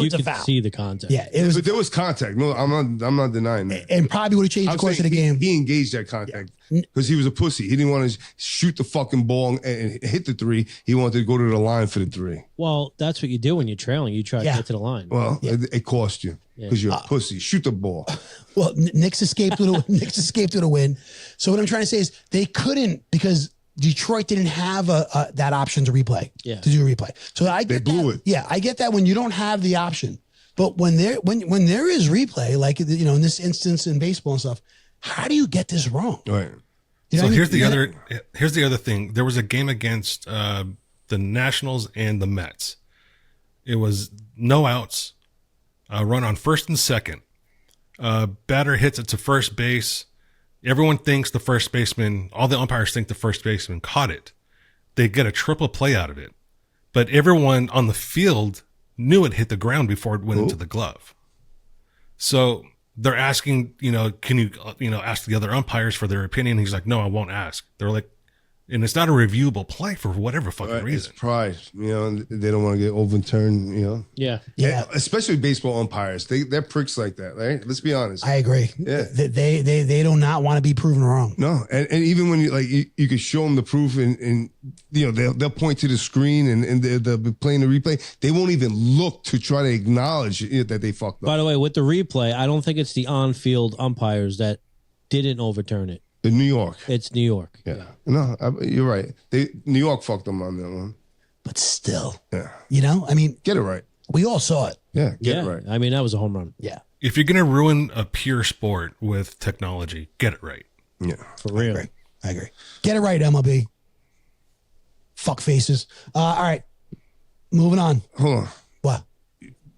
a could foul. see the contact. Yeah, it was, But there was contact. No, I'm not denying that. and probably would have changed the I'm course of saying the game. He engaged that contact because he was a pussy. He didn't want to shoot the fucking ball and hit the three. He wanted to go to the line for the three. Well, that's what you do when you're trailing. You try to Yeah. get to the line. Well, it cost you because you're a pussy. Shoot the ball. Well, Knicks escaped with a win. So what I'm trying to say is they couldn't because Detroit didn't have that option to replay. Yeah. To do a replay. So I get blew that. it. Yeah, I get that when you don't have the option. But when there is replay, like in this instance in baseball and stuff, how do you get this wrong? Right. You know So what I here's mean? the other thing. There was a game against the Nationals and the Mets. It was no outs, run on first and second. Batter hits it to first base. Everyone thinks the first baseman, all the umpires think the first baseman caught it. They get a triple play out of it. But everyone on the field knew it hit the ground before it went into the glove. So they're asking, can you, ask the other umpires for their opinion? He's like, no, I won't ask. They're like, and it's not a reviewable play for whatever fucking It's reason. pride. And they don't want to get overturned. Yeah. Yeah. And especially baseball umpires. They're pricks like that, right? Let's be honest. I agree. Yeah. They do not want to be proven wrong. No, and even when you could show them the proof and they'll point to the screen and they'll be playing the replay. They won't even look to try to acknowledge that they fucked up. By the way, with the replay, I don't think it's the on-field umpires that didn't overturn it. In New York. It's New York. Yeah. No, you're right. New York fucked them on that one. But still, Yeah. I mean, Get it right. we all saw it. Yeah, get Yeah. it right. I mean, that was a home run. Yeah. If you're going to ruin a pure sport with technology, get it right. Yeah. For real. I agree. Get it right, MLB. Fuck faces. All right. Moving on. Hold on. What?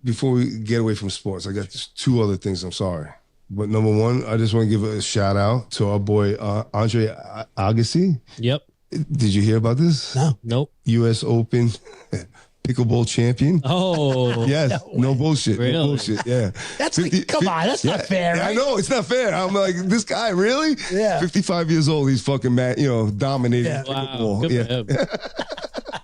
Before we get away from sports, I got just two other things. I'm sorry. But number one, I just want to give a shout out to our boy Andre Agassi. Yep. Did you hear about this? No. Nope. U.S. Open pickleball champion. Oh. Yes, no bullshit. Really? No bullshit. Yeah. That's come on. That's not fair, Yeah, right? I know it's not fair. I'm like, this guy really? Yeah. 55 years old. He's fucking mad. Dominating Yeah. Wow. pickleball. Good Yeah. for him.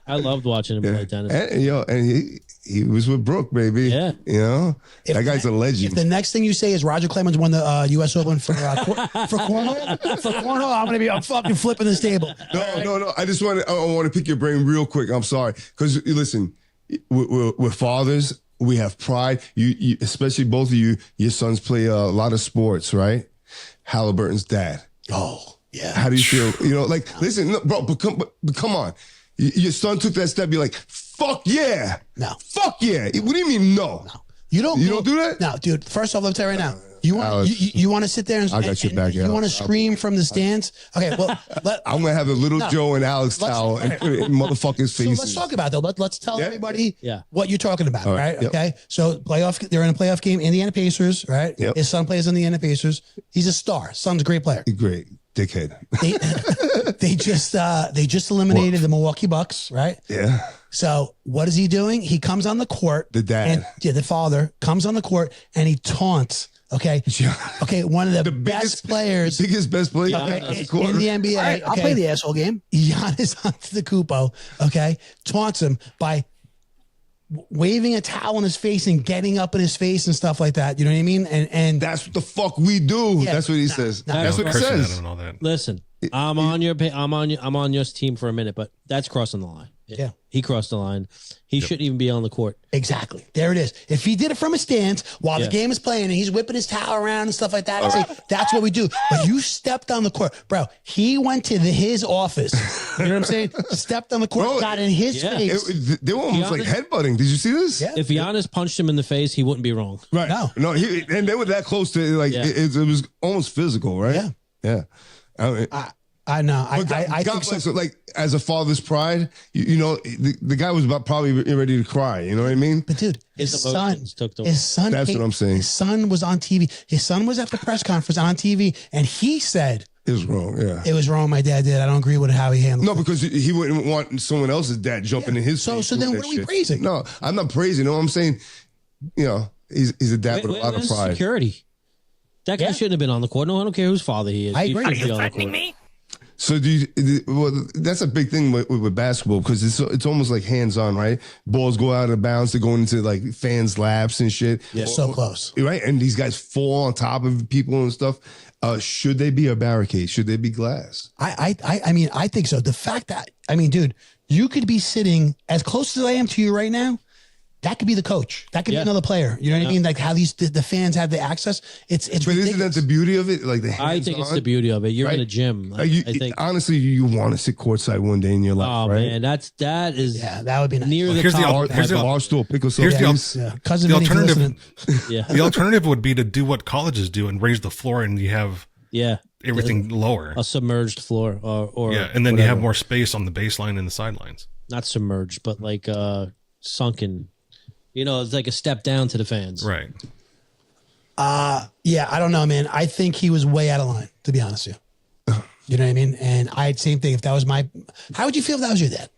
I loved watching him play tennis. And he was with Brooke, baby. Yeah. That guy's a If legend. the next thing you say is Roger Clemens won the U.S. Open for cornhole, I'm fucking flipping this table. No. I just want to pick your brain real quick. I'm sorry, because listen, we're fathers. We have pride. You, especially both of you. Your sons play a lot of sports, right? Halliburton's dad. Oh, yeah. How do you feel? Listen, no, bro, but come on. Your son took that step. You're like, fuck yeah. No. Fuck yeah. What do you mean no? You don't do that? No, dude. First off, let me tell you right now. You want Alex, you want to sit there and I got your back, you want to Alex. scream from the stands? Okay, well, I'm gonna have a little Joe and Alex Let's- towel and put it in motherfuckers' so faces. let's talk about that. Let's tell Yeah. everybody Yeah. what you're talking about, All right? right, yep. Okay, so they're in a playoff game. Indiana Pacers, right? Yep. His son plays in the Indiana Pacers. He's a star. Son's a great player. Great dickhead. They just eliminated the Milwaukee Bucks, right? Yeah. So what is he doing? He comes on the court. The dad. The father comes on the court and he taunts. Okay. Okay. One of the best players. Best player Okay, on the in court. the NBA. All right, I'll okay, play the asshole game. Giannis Antetokounmpo, okay, taunts him by waving a towel in his face and getting up in his face and stuff like that. You know what I mean? And That's what the fuck we do. Yeah. That's what he says. no. That's what it Cursing at him says. and all that. Listen, I'm on your team for a minute, but that's crossing the line. Yeah. He crossed the line. He shouldn't even be on the court. exactly, there it is. If he did it from a stance while Yeah. the game is playing and he's whipping his towel around and stuff like that, I'd say, that's what we do. But you stepped on the court, bro. He went to his office. You know what I'm saying? Stepped on the court, Bro, got in his yeah. face. They were almost like Giannis- headbutting. Did you see this? Yeah. If Giannis punched him in the face, he wouldn't be wrong. Right. No. And they were that close to Yeah. it was almost physical, right? Yeah. Yeah. I mean, I know. I God think so. bless it. Like as a father's pride, the guy was about probably ready to cry. You know what I mean? But dude, His his son, emotions took the- his son. That's what I'm saying. His son was on TV. His son was at the press conference on TV, and he said, It was wrong. Yeah. It was wrong. My dad did. I don't agree with how he handled No, it. because he wouldn't want someone else's dad jumping in his. So face then doing what that are we shit. praising? No, I'm not praising. No, I'm saying, he's a dad with a lot of Where's pride. security. That guy shouldn't have been on the court. No, I don't care whose father he is. I He agree. shouldn't be on the court. So well, that's a big thing with basketball because it's almost like hands on, right? Balls go out of bounds, they're going into like fans' laps and shit. Yeah, so close. Right? And these guys fall on top of people and stuff. Should they be a barricade? Should they be glass? I mean, I think so. The fact that, I mean, dude, you could be sitting as close as I am to you right now. That could be the coach. That could be another player. You know what I mean? Like how the fans have the access. It's But ridiculous. isn't that the beauty of it? Like I think it's the beauty of it. You're right? in a gym. Like I think. honestly, you want to sit courtside one day in your life, Oh right? man, that is Yeah, that would be nice. near the here's the top. al- of here's the my al- Barstool, pick us up. Here's the al- please. Yeah, cousin The Vinny, if you're alternative- listening. yeah, The alternative would be to do what colleges do and raise the floor, and you have yeah, everything lower. a submerged floor or Yeah, and then you have whatever. more space on the baseline and the sidelines. Not submerged, but like sunken. You know, it's like a step down to the fans. Right. Yeah, I don't know, man. I think he was way out of line, to be honest with you. You know what I mean? And same thing. If that was how would you feel if that was your dad?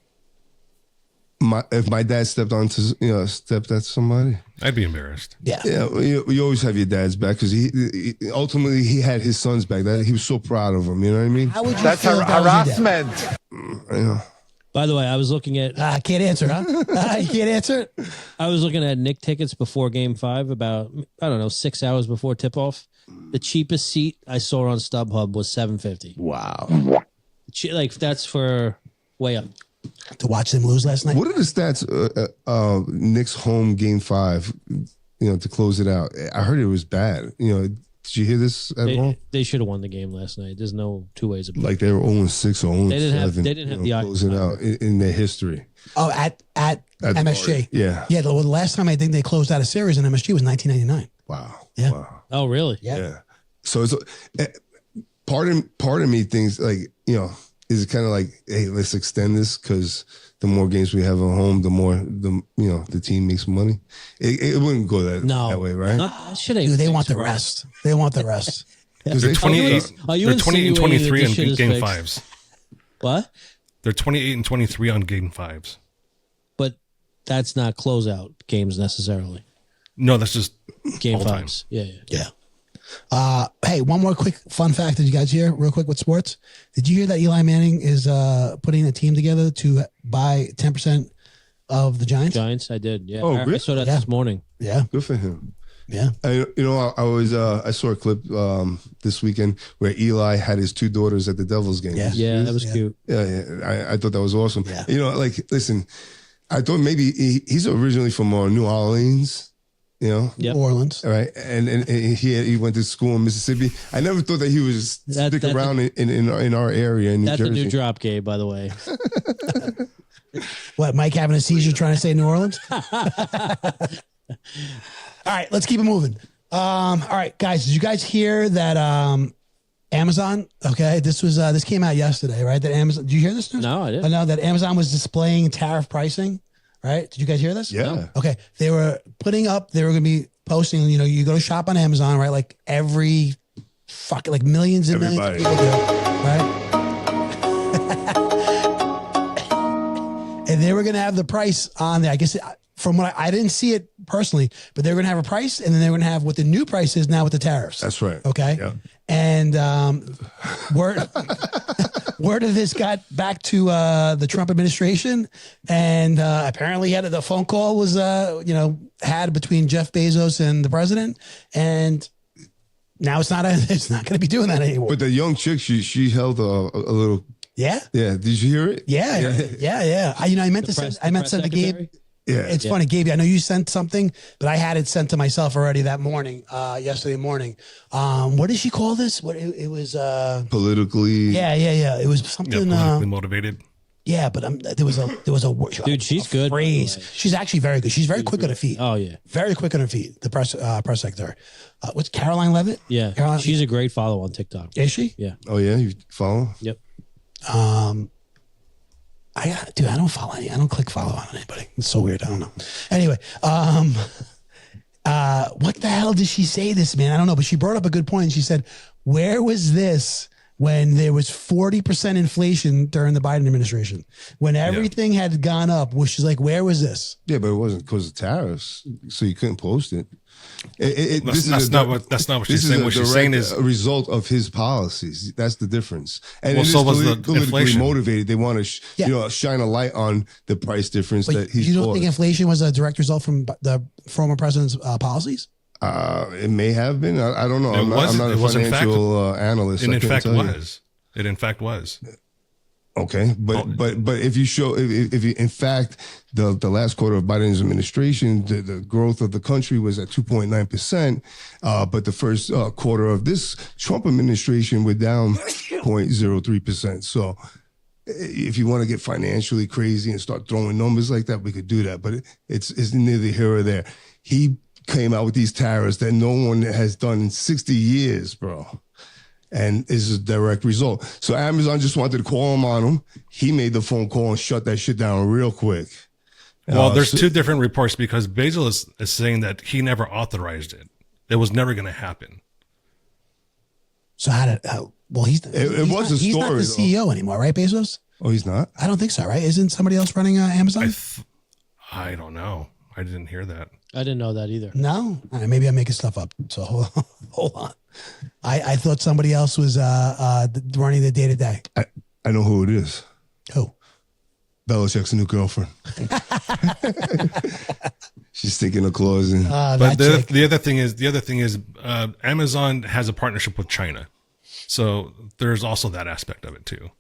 If my dad stepped at somebody. I'd be embarrassed. Yeah. Yeah, you always have your dad's back because he ultimately he had his son's back. That he was so proud of him. You know what I mean? How would you feel if that was your dad? Yeah. By the way, I was looking at I can't answer, huh? You can't answer it? I was looking at Nick tickets before Game 5, about I don't know 6 hours before tip off. The cheapest seat I saw on StubHub was $750. Wow. Like that's for way up. To watch them lose last night? What are the stats? Knicks home Game 5. To close it out. I heard it was bad. Did you hear this at all? They should have won the game last night. There's no two ways about it. Like they were 0-6 or 0-7. They didn't have the close it out in their history. Oh, at MSG. Yeah. Yeah, the last time I think they closed out a series in MSG was 1999. Wow. Yeah. Wow. Oh, really? Yeah. So it's part of me thinks like is it kind of like, hey, let's extend this because the more games we have at home, the more the team makes money. It wouldn't go that way, right? Dude, they want the rest. They want the rest. They're 28. Are you They're 28 and 23 insinuating that this shit on is Game fixed? 5s. What? They're 28 and 23 on Game 5s. But that's not closeout games necessarily. No, that's just Game all time. 5s. Yeah. Yeah. Hey, one more quick fun fact. Did you guys hear real quick with sports? Did you hear that Eli Manning is putting a team together to buy 10% of the Giants? Giants, I did. Yeah. Oh, I really? saw that Yeah. this morning. Yeah. Good for him. Yeah. I saw a clip this weekend where Eli had his two daughters at the Devils game. Yeah. Yeah, that was cute. Yeah. I thought that was awesome. Yeah. Listen, I thought maybe he's originally from New Orleans. Yep. New Orleans. Right, and he went to school in Mississippi. I never thought that he would stick around in our area in New That's Jersey. a new drop, Gabe, by the way. What, Mike having a seizure trying to say New Orleans? All right, let's keep it moving. All right, guys, did you guys hear that Amazon, okay, this came out yesterday, right? That Amazon, did you hear this news? No, I didn't. No, that Amazon was displaying tariff pricing, right? Did you guys hear this? Yeah. Okay, they were going to be posting, you go to shop on Amazon, right? Like millions and millions of Everybody. people do, right? And they were going to have the price on there. I guess from what I didn't see it personally, but they're going to have a price, and then they're going to have what the new price is now with the tariffs. That's right. Okay. Yeah. And word of this got back to the Trump administration, and apparently the phone call was had between Jeff Bezos and the president, and now it's not going to be doing that anymore. But the young chick, she held a little. Yeah. Yeah. Did you hear it? Yeah. I meant to send to Gabe. Yeah. It's funny, Gabe. I know you sent something, but I had it sent to myself already that morning, yesterday morning. What did she call this? What it was? Politically. Yeah. It was something. Politically motivated. Yeah, but there was a word. Dude, she's good, by the Phrase. way. She's actually very good. She's very quick on her feet. Oh, yeah. Very quick on her feet. The press secretary. What's Caroline Levitt? Yeah. Caroline, She's a great follow on TikTok. is she? Yeah. Oh yeah. You follow? Yep. I don't follow any. I don't click follow on anybody. It's so weird. I don't know. Anyway, what the hell did she say this, man? I don't know, but she brought up a good point. She said, where was this when there was 40% inflation during the Biden administration, when everything had gone up, which is like, where was this? Yeah, but it wasn't because of tariffs, so you couldn't post it. That's not what she's saying. What she's saying is a result of his policies. That's the difference. And well, it is so was the politically inflation. motivated. They want to shine a light on the price difference But that he's you don't caused. think inflation was a direct result from the former president's policies? It may have been. I don't know. I'm not a financial analyst. And I in couldn't fact tell you. was. It in fact was. Okay, but if you show if you, in fact the last quarter of Biden's administration, the growth of the country was at 2.9%, but the first quarter of this Trump administration we're down 0.03%. So if you want to get financially crazy and start throwing numbers like that, we could do that. But it's neither here or there. He came out with these tariffs that no one has done in 60 years, bro. And is a direct result. So Amazon just wanted to call him on him. He made the phone call and shut that shit down real quick. Well, there's two different reports because Bezos is saying that he never authorized it. It was never going to happen. So how did? Well, he's was not, a he's not the story, CEO anymore, right, Bezos? Oh, he's not? I don't think so, right? Isn't somebody else running Amazon? I don't know. I didn't hear that. I didn't know that either. No, all right, maybe I'm making stuff up. So hold on. I thought somebody else was running the day to day. I know who it is. Who? Belichick's new girlfriend. She's thinking of closing. But the other thing is Amazon has a partnership with China. So there's also that aspect of it too.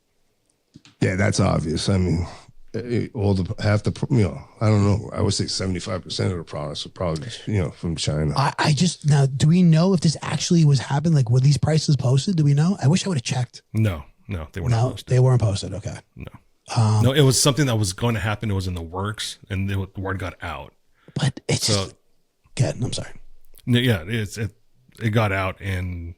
Yeah, that's obvious. I mean, I don't know. I would say 75% of the products are probably, from China. I just, now, do we know if this actually was happening? Like, were these prices posted? Do we know? I wish I would have checked. No, they were not posted. They weren't posted. Okay. No, it was something that was going to happen. It was in the works and the word got out. But it's good. I'm sorry. Yeah, it got out, and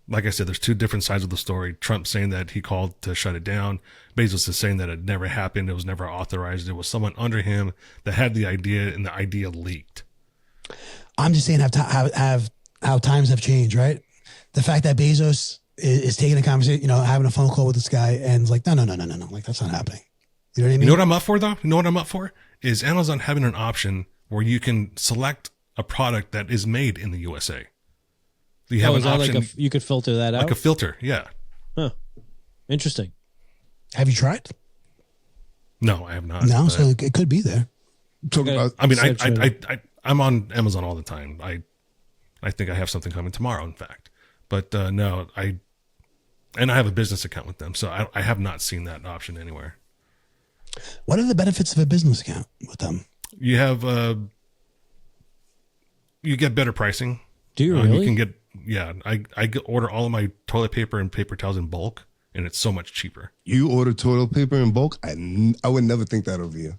like I said, there's two different sides of the story. Trump saying that he called to shut it down. Bezos is saying that it never happened. It was never authorized. It was someone under him that had the idea, and the idea leaked. I'm just saying how times have changed, right? The fact that Bezos is taking a conversation, having a phone call with this guy, and is like, no, like that's not happening. You know what I mean? You know what I'm up for, though? You know what I'm up for is Amazon having an option where you can select a product that is made in the USA. You have an option. You could filter that out? Like a filter, yeah. Huh. Interesting. Have you tried? No, I have not. No, so it could be there. I mean, I'm on Amazon all the time. I think I have something coming tomorrow, in fact. But no, I have a business account with them, so I have not seen that option anywhere. What are the benefits of a business account with them? You have you get better pricing. Do you really? You can get I order all of my toilet paper and paper towels in bulk, and it's so much cheaper. You order toilet paper in bulk? I would never think that of you,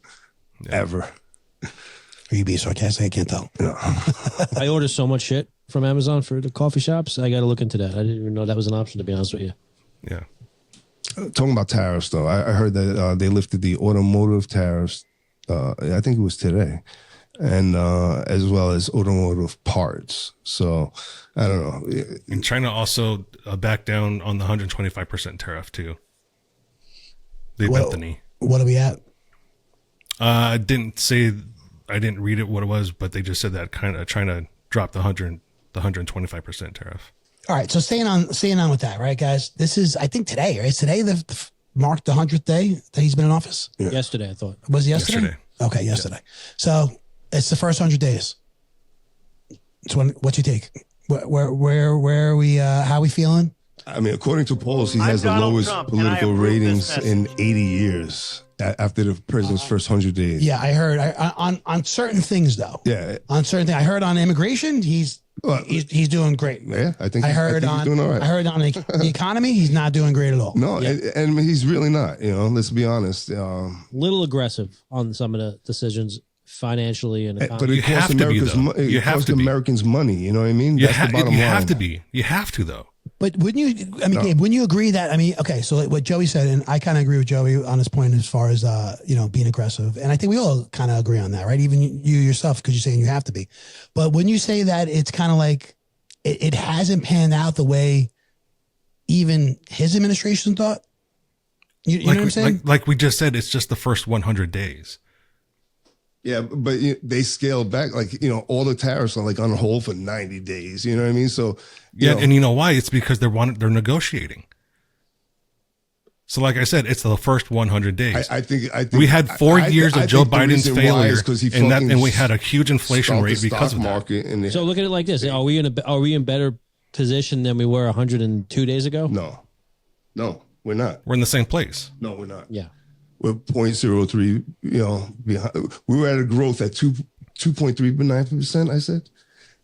ever. Are you being sarcastic? I can't tell. No. I order so much shit from Amazon for the coffee shops. I got to look into that. I didn't even know that was an option, to be honest with you. Yeah. Talking about tariffs, though, I heard that they lifted the automotive tariffs. I think it was today, and as well as automotive parts. So I don't know. And China also backed down on the 125% tariff too. They bent the knee. What are we at? I didn't read it what it was, but they just said that kind of China dropped the 125% tariff. All right, so staying on with that, right, guys? This is, I think, today, right? Is today marked the 100th day that he's been in office? Yeah. Yesterday, I thought. Was it yesterday? Okay, yesterday. Yeah. So it's the first 100 days. So what's your take? Where are we? How are we feeling? I mean, according to polls, he has the lowest political ratings in 80 years after the president's first 100 days. Yeah, I heard on certain things, though. Yeah, on certain things. I heard on immigration, he's doing great. Yeah, I think he's doing all right. I heard on the economy, he's not doing great at all. No, and he's really not. Let's be honest. Little aggressive on some of the decisions financially and but it costs Americans money. You know what I mean? That's the bottom line. Have to be. You have to, though. But wouldn't you? I mean, Gabe, wouldn't you agree that? I mean, okay. So what Joey said, and I kind of agree with Joey on his point as far as being aggressive, and I think we all kind of agree on that, right? Even you yourself, because you're saying you have to be. But wouldn't you say that it's kind of like it hasn't panned out the way even his administration thought. You know what I'm saying? Like we just said, it's just the first 100 days. Yeah, but they scaled back, like, all the tariffs are like on hold for 90 days. You know what I mean? So Yeah, and you know why? It's because they're negotiating. So, like I said, it's the first 100 days. I think we had 4 years of Joe Biden's failure, and and we had a huge inflation rate because of that. So look at it like this: Are we in better position than we were 102 days ago? No, we're not. We're in the same place. No, we're not. Yeah. We're 0.03, behind. We were at a growth at 2.39%, I said.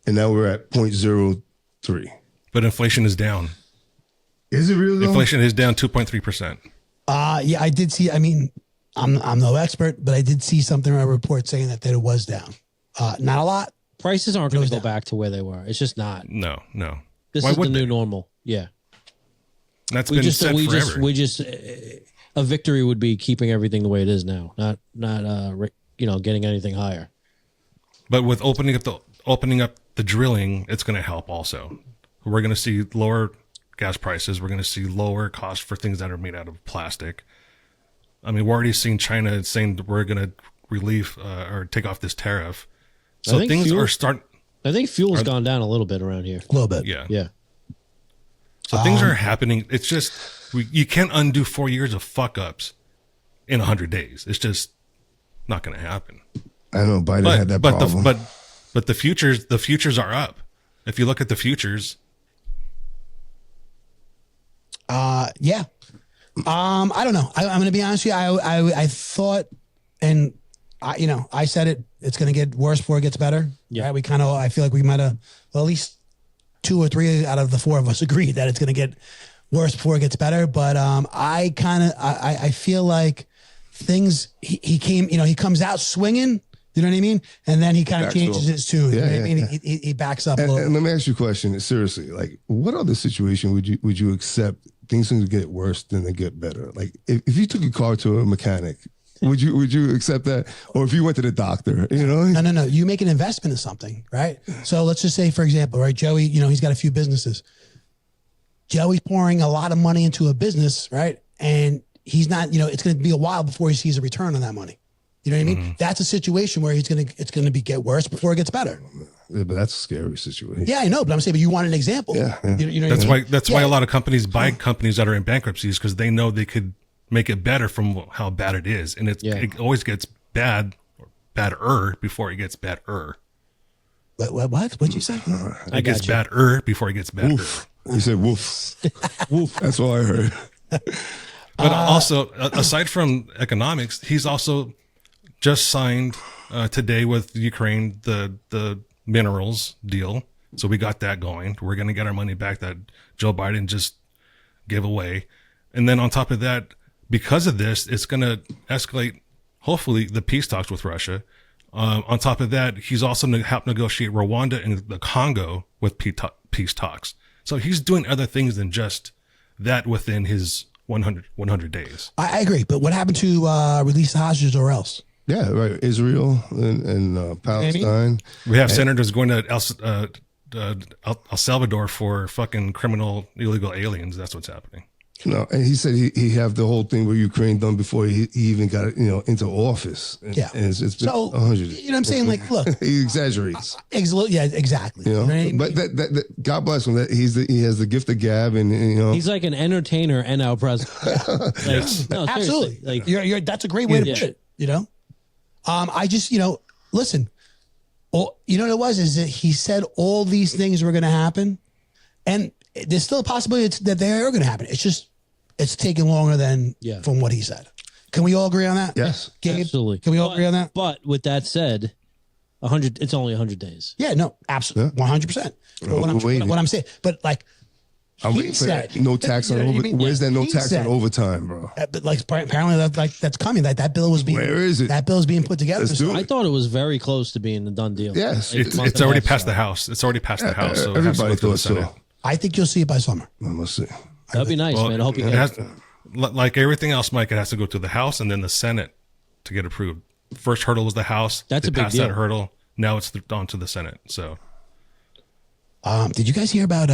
And now we're at 0.03. But inflation is down. Is it really? Inflation is down 2.3%. Yeah, I did see. I mean, I'm no expert, but I did see something in a report saying that it was down. Not a lot. Prices aren't going to go back to where they were. It's just not. No. This is the new normal. Yeah. That's been said forever. A victory would be keeping everything the way it is now, not getting anything higher. But with opening up the drilling, it's going to help also. We're going to see lower gas prices. We're going to see lower costs for things that are made out of plastic. I mean, we're already seeing China saying that we're going to relieve or take off this tariff. So things are starting. I think fuel's gone down a little bit around here. A little bit. Yeah. So things are happening. It's just you can't undo 4 years of fuck ups in 100 days. It's just not going to happen. I know Biden had that problem. But the futures are up. If you look at the futures. Yeah. I don't know. I'm going to be honest with you. I thought, and I said it's going to get worse before it gets better. Yeah. Right? I feel like we might have, well, at least 2 or 3 out of the 4 of us agreed that it's going to get worse before it gets better. But I feel like things, he comes out swinging, you know what I mean? And then he kind of changes his tune. Yeah, you know what I mean? He backs up a little. And let me ask you a question. Seriously, like, what other situation would you accept things to get worse than they get better? Like, if you took your car to a mechanic, would you accept that? Or if you went to the doctor, No. You make an investment in something, right? So let's just say, for example, right, Joey, he's got a few businesses. Joey's pouring a lot of money into a business, right? And he's not, it's going to be a while before he sees a return on that money. You know what I mean? Mm-hmm. That's a situation where it's going to get worse before it gets better. Yeah, but that's a scary situation. Yeah, I know, but I'm saying, but you want an example. Yeah. You know that's why a lot of companies buy companies that are in bankruptcies, because they know they could make it better from how bad it is. And it always gets badder before it gets badder. What? What'd you say? It gets badder before it gets better. You said woof. Woof. That's all I heard. But also, aside from economics, he's also just signed today with Ukraine the minerals deal. So we got that going. We're going to get our money back that Joe Biden just gave away. And then on top of that, because of this, it's going to escalate, hopefully, the peace talks with Russia. On top of that, he's also going to help negotiate Rwanda and the Congo with peace talks. So he's doing other things than just that within his 100 days. I agree. But what happened to release the hostages or else? Yeah, right. Israel and Palestine. We have senators going to El Salvador for fucking criminal illegal aliens. That's what's happening. No, and he said he have the whole thing with Ukraine done before he even got into office. And, yeah, and it's been so 100. You know what I'm saying? Like, look, he exaggerates. Yeah, exactly. Right? But that God bless him. That he has the gift of gab, and he's like an entertainer and our president. No, absolutely. Like you're that's a great way to put it. I just listen. Well, you know what it was is that he said all these things were going to happen, and there's still a possibility that they are going to happen. It's taking longer than from what he said. Can we all agree on that? Yes, Gabe? Absolutely. Can we all agree on that? But with that said, 100. It's only 100 days. Yeah, no, absolutely, 100%. What I'm saying, but like. I'm waiting for that. No tax on over. Where's that no tax on overtime, bro? But like apparently that's coming. That bill was being. Where is it? That bill is being put together. I thought it was very close to being a done deal. Yes, it's already passed the House. It's already passed the House. So everybody thought so. I think you'll see it by summer. Let's see. That'd be nice, man. I hope you get it. Like everything else, Mike, it has to go to the House and then the Senate to get approved. First hurdle was the House. That's a big passed deal. that hurdle. Now it's on to the Senate. So, did you guys hear about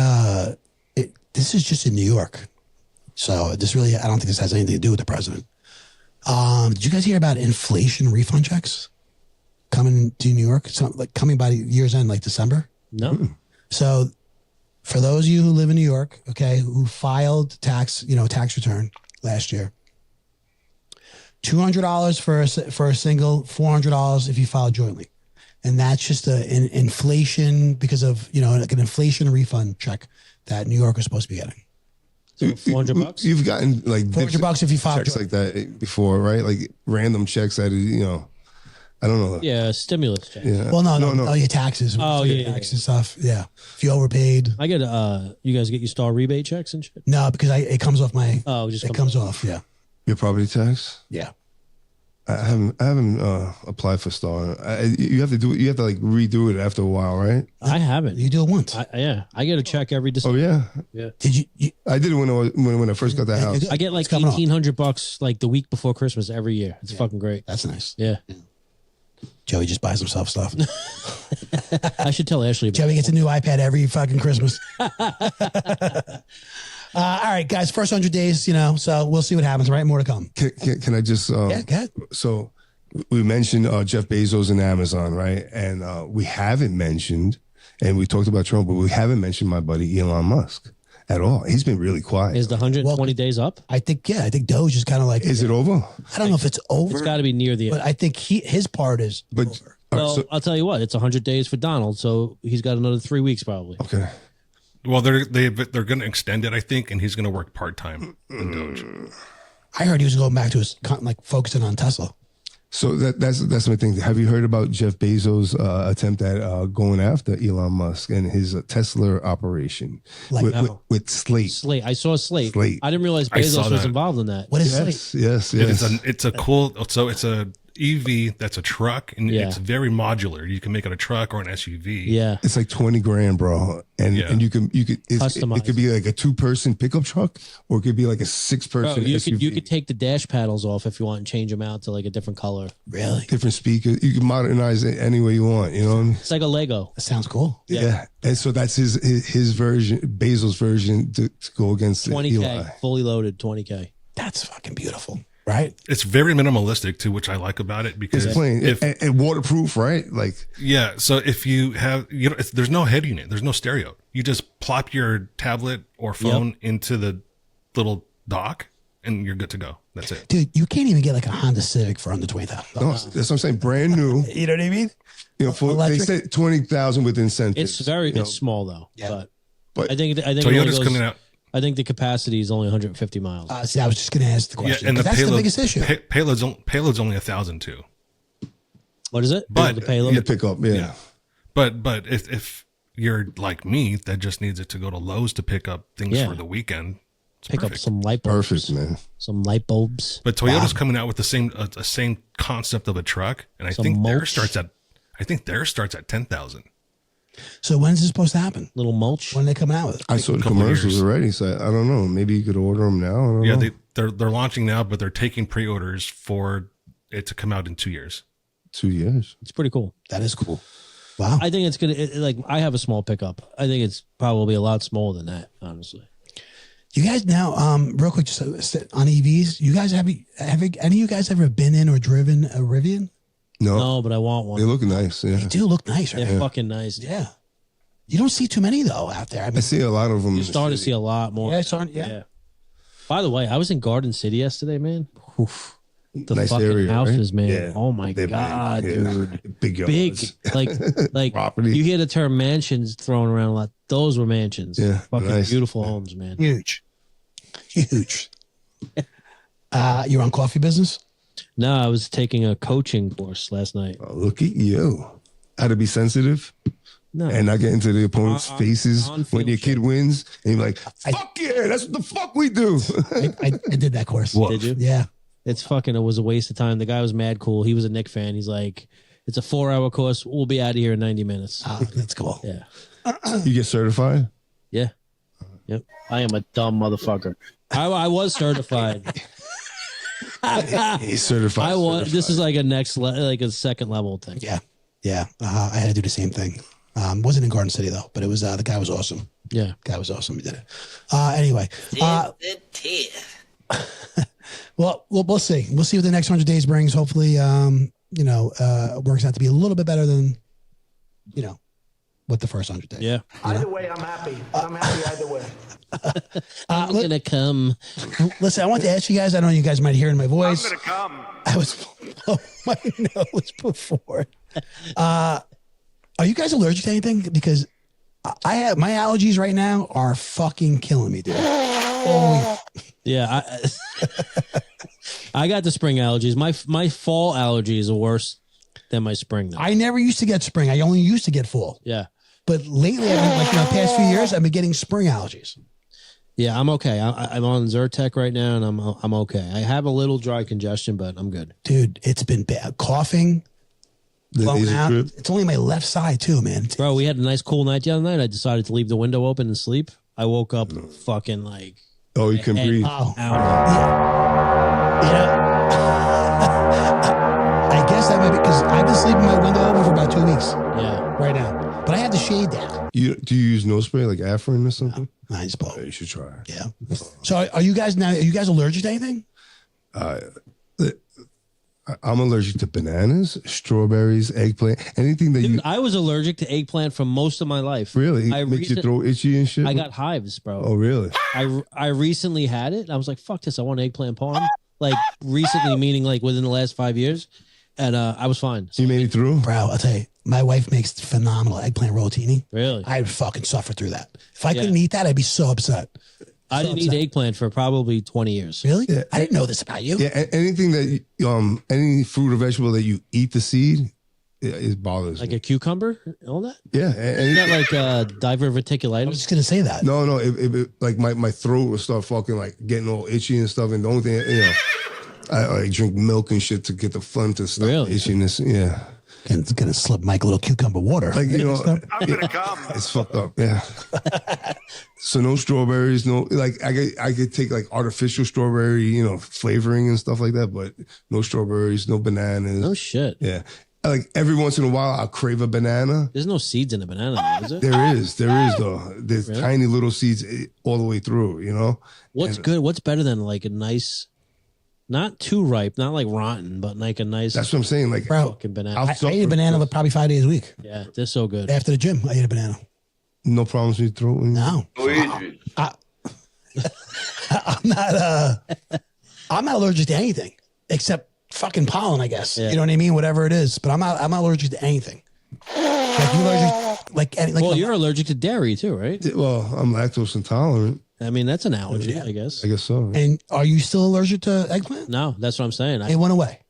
this is just in New York. So this really, I don't think this has anything to do with the president. Did you guys hear about inflation refund checks coming to New York? So, like coming by year's end, like December? No. So for those of you who live in New York, okay, who filed tax return last year, $200 for a single, $400 if you file jointly. And that's just an inflation because of, like an inflation refund check that New York is supposed to be getting. So $400? You've gotten like $400 if you file checks like that before, right? Like random checks that I don't know. Yeah, stimulus check. Yeah. Well, no. Your taxes. Oh, your yeah, taxes and stuff. Yeah. If you overpaid. I get you guys get your star rebate checks and shit? No, because it comes off my. Oh, it comes off. Yeah. Your property tax? Yeah. I haven't applied for Star. You have to do it. You have to like redo it after a while, right? I haven't. You do it once. I get a check every Oh December. yeah. Did you I did it when I first got the house. I get like It's coming off. $1,800 like the week before Christmas every year. It's fucking great. That's nice. Yeah. Joey just buys himself stuff. I should tell Ashley about Joey gets a new iPad every fucking Christmas. All right, guys. First 100 days, so we'll see what happens. Right, more to come. Can I just? Yeah, go ahead. So we mentioned Jeff Bezos and Amazon, right? And we haven't mentioned, and we talked about Trump, but we haven't mentioned my buddy Elon Musk at all. He's been really quiet. Is the 120 days up? I think Doge is kind of like. Is it over? I don't know if it's over. It's got to be near the But I think his part is But over. Well, I'll tell you what. It's 100 days for Donald, so he's got another 3 weeks probably. Okay. Well, they're going to extend it, I think, and he's going to work part time in Doge. I heard he was going back to his focusing on Tesla. So that's my thing. Have you heard about Jeff Bezos' attempt at going after Elon Musk and his Tesla operation with Slate? Slate. I saw Slate. Slate. I didn't realize I saw Bezos was that. involved in that. What is Slate? Yes. It's a cool. So it's a EV that's a truck, and Yeah. it's very modular. You can make it a truck or an SUV. Yeah. It's like 20 grand, bro. And Yeah. and you could it Customize. could be like a 2-person pickup truck, or it could be like a 6-person Bro, SUV. you could take the dash paddles off if you want and change them out to like a different color. Really? different speakers. You can modernize it any way you want. You know what I mean? It's like a Lego. That sounds cool. Yeah. And so that's his version, Bezos' version to go against 20K, Eli. fully loaded 20K. That's fucking beautiful, right? It's very minimalistic too, which I like about it because It's plain and waterproof, right? Like yeah. So if you have, there's no head unit, there's no stereo. You just plop your tablet or phone into the little dock, and you're good to go. That's it. Dude, you can't even get like a Honda Civic for under $20,000. no, that's what I'm saying. Brand new. You know what I mean? They Electric. said 20,000 with incentives. It's very you know. it's small though. Yeah. But I think it only Toyota's goes- coming out. I think the capacity is only 150 miles. See, I was just going to ask the Yeah, question. and 'cause the that's payload, the biggest issue. Payload's only 1,000 too. What is it? But- the payload. the pickup, yeah. But if you're like me that just needs it to go to Lowe's to pick up things Yeah. for the weekend, it's Pick perfect. up some light bulbs. Perfect, man. Some light bulbs. But Toyota's coming out with the same concept of a truck, and I Some think mulch. theirs starts at 10,000. So when's this supposed to happen? Little mulch. When are they coming out with it? I saw the couple of commercials years. already, so I don't know. Maybe you could order them now. I don't Yeah, know. they're launching now, but they're taking pre-orders for it to come out in 2 years. 2 years. It's pretty cool. That is cool. Wow. I think it's like I have a small pickup. I think it's probably a lot smaller than that, honestly. You guys now, real quick, just on EVs, you guys have any of you guys ever been in or driven a Rivian? No, No, but I want one. they look nice. Yeah, They do look nice, right? They're fucking nice. Yeah. You don't see too many though out there. I I mean, see a lot of them. You're starting to see a lot more. yeah, it's on, yeah. By the way, I was in Garden City yesterday, man. Oof. The Nice fucking area, houses, right? man. Yeah. Oh my They're god, big, yeah. dude. Big, Big, yards. like Property. you hear the term mansions thrown around a lot. Those were mansions. Yeah, Fucking nice. beautiful homes, man. Huge. Huge. You're on coffee business? No, I was taking a coaching course last night. Oh, look at you. How to be sensitive No, and not get into the opponent's On- faces on when your field kid wins, and you're like, "Fuck yeah, that's what the fuck we do." I did that course. did you? Yeah. It's fucking. It was a waste of time. The guy was mad cool. He was a Knick fan. He's like, "It's a 4-hour course. We'll be out of here in 90 minutes." That's cool. Yeah, You get certified. yeah, yep. I am a dumb motherfucker. I was certified. He's certified. I was. This is like a next, like a second level thing. Yeah. Yeah. I had to do the same thing. Wasn't in Garden City though, but it was the guy was awesome. Yeah. Guy was awesome. He did it. Anyway, well, we'll see. We'll see what the next 100 days brings. Hopefully, it works out to be a little bit better than, what the first 100 days. Yeah. Either way, I'm happy. I'm happy either way. I'm going to come. Listen, I want to ask you guys. I know you guys might hear in my voice. I'm gonna come. I was blowing my nose before. Are you guys allergic to anything? Because I have my allergies right now are fucking killing me, dude. Oh, Yeah. I got the spring allergies. My fall allergies are worse than my spring though. I never used to get spring. I only used to get fall. Yeah. But lately, I've been, the past few years, I've been getting spring allergies. Yeah, I'm okay. I'm on Zyrtec right now, and I'm okay. I have a little dry congestion, but I'm good. Dude, it's been bad. Coughing, blowing out. It's only my left side too, man. Bro, we had a nice cool night the other night. I decided to leave the window open and sleep. I woke up fucking like... Oh, you can breathe. Oh, Out. I guess that might be because I've been sleeping my window open for about 2 weeks Yeah. right now. But I have the shade down. Do you use nose spray like Afrin or something? I just blow. You should try. Yeah. So are you guys allergic to anything? I'm allergic to bananas, strawberries, eggplant, anything that Dude, I was allergic to eggplant for most of my life. really I makes your throat itchy and shit. I got hives, bro. Oh, really? I recently had it. I was like, fuck this. I want eggplant parm. Like recently, meaning like within the last 5 years. And I was fine. You made it through? Bro, I'll tell you, my wife makes phenomenal eggplant rotini. Really? I'd fucking suffer through that. If I couldn't eat that, I'd be so upset. I didn't eat eggplant for probably 20 years. Really? Yeah. I didn't know this about you. Yeah, anything that any fruit or vegetable that you eat the seed, it bothers Like me. a cucumber, all that? Yeah, Isn't that like I was diverticulitis? just gonna say that. no, it like my throat will start fucking like getting all itchy and stuff. And the only thing, I like drink milk and shit to get the fun to stop Really? itchiness. Yeah, And it's gonna slip Mike a little cucumber water. like I'm gonna come. it's fucked up. Yeah. So no strawberries, no like I could take like artificial strawberry, flavoring and stuff like that, but no strawberries, no bananas. Oh, shit. Yeah. Like every once in a while, I'll crave a banana. There's no seeds in a banana, though, is it? There is though. There's Really? tiny little seeds all the way through. What's good? What's better than like a nice, not too ripe, not like rotten, but like a nice That's what I'm saying. Like, Bro, fucking banana? I'll I suffer. eat a banana probably 5 days a week. Yeah, they're so good. After the gym, I eat a banana. No problems with your throat. No. I'm not allergic to anything except fucking pollen, I guess. Yeah. You know what I mean? Whatever it is. But I'm not allergic to anything. Like you allergic Well, you're allergic to dairy too, right? Well, I'm lactose intolerant. I mean, that's an allergy, I guess. I guess so. and are you still allergic to eggplant? No, that's what I'm saying. It went away.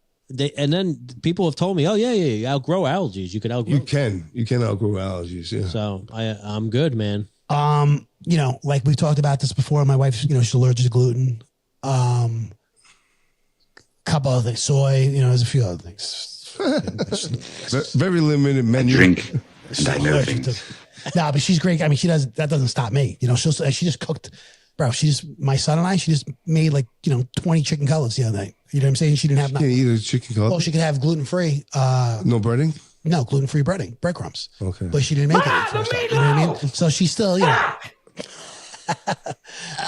And then people have told me, oh, yeah, you outgrow allergies. You could outgrow. You can outgrow allergies. Yeah. So I'm good, man. Like we've talked about this before. My wife, she's allergic to gluten. Couple other things, soy. There's a few other things. Very limited menu. Drink, and I know Allergic things. No, but she's great. I mean, that doesn't stop me. She just cooked, bro. My son and she just made 20 chicken cutlets the other night. You know what I'm saying? She didn't have You can't eat a chicken cutlet. Well, she could have gluten-free. No breading. No, gluten-free breadcrumbs. Okay. But she didn't make it. The first time, you know what I mean? So she's still,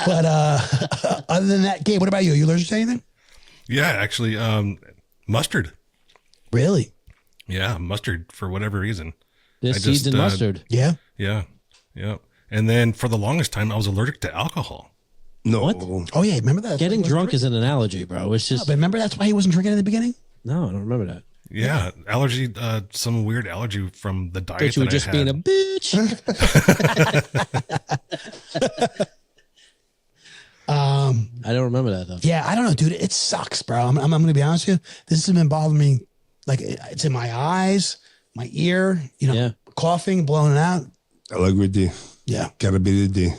But other than that, Gabe, what about you? Are you allergic to anything? Yeah, actually, mustard. Really? Yeah, mustard for whatever reason. There's I seeds just, in mustard. Yeah. Yeah, yeah. And then for the longest time, I was allergic to alcohol. No. What? Oh yeah, remember that? Getting drunk isn't an allergy, bro. It's just But remember that's why he wasn't drinking in the beginning. no, I don't remember that. Yeah, allergy. Some weird allergy from the diet Thought you were that just I being had. a bitch. I don't remember that though. Yeah, I don't know, dude. It sucks, bro. I'm going to be honest with you. This has been bothering me. Like it's in my eyes, my ear. Yeah. Coughing, blowing it out. Allegra D. Yeah. Gotta be the D.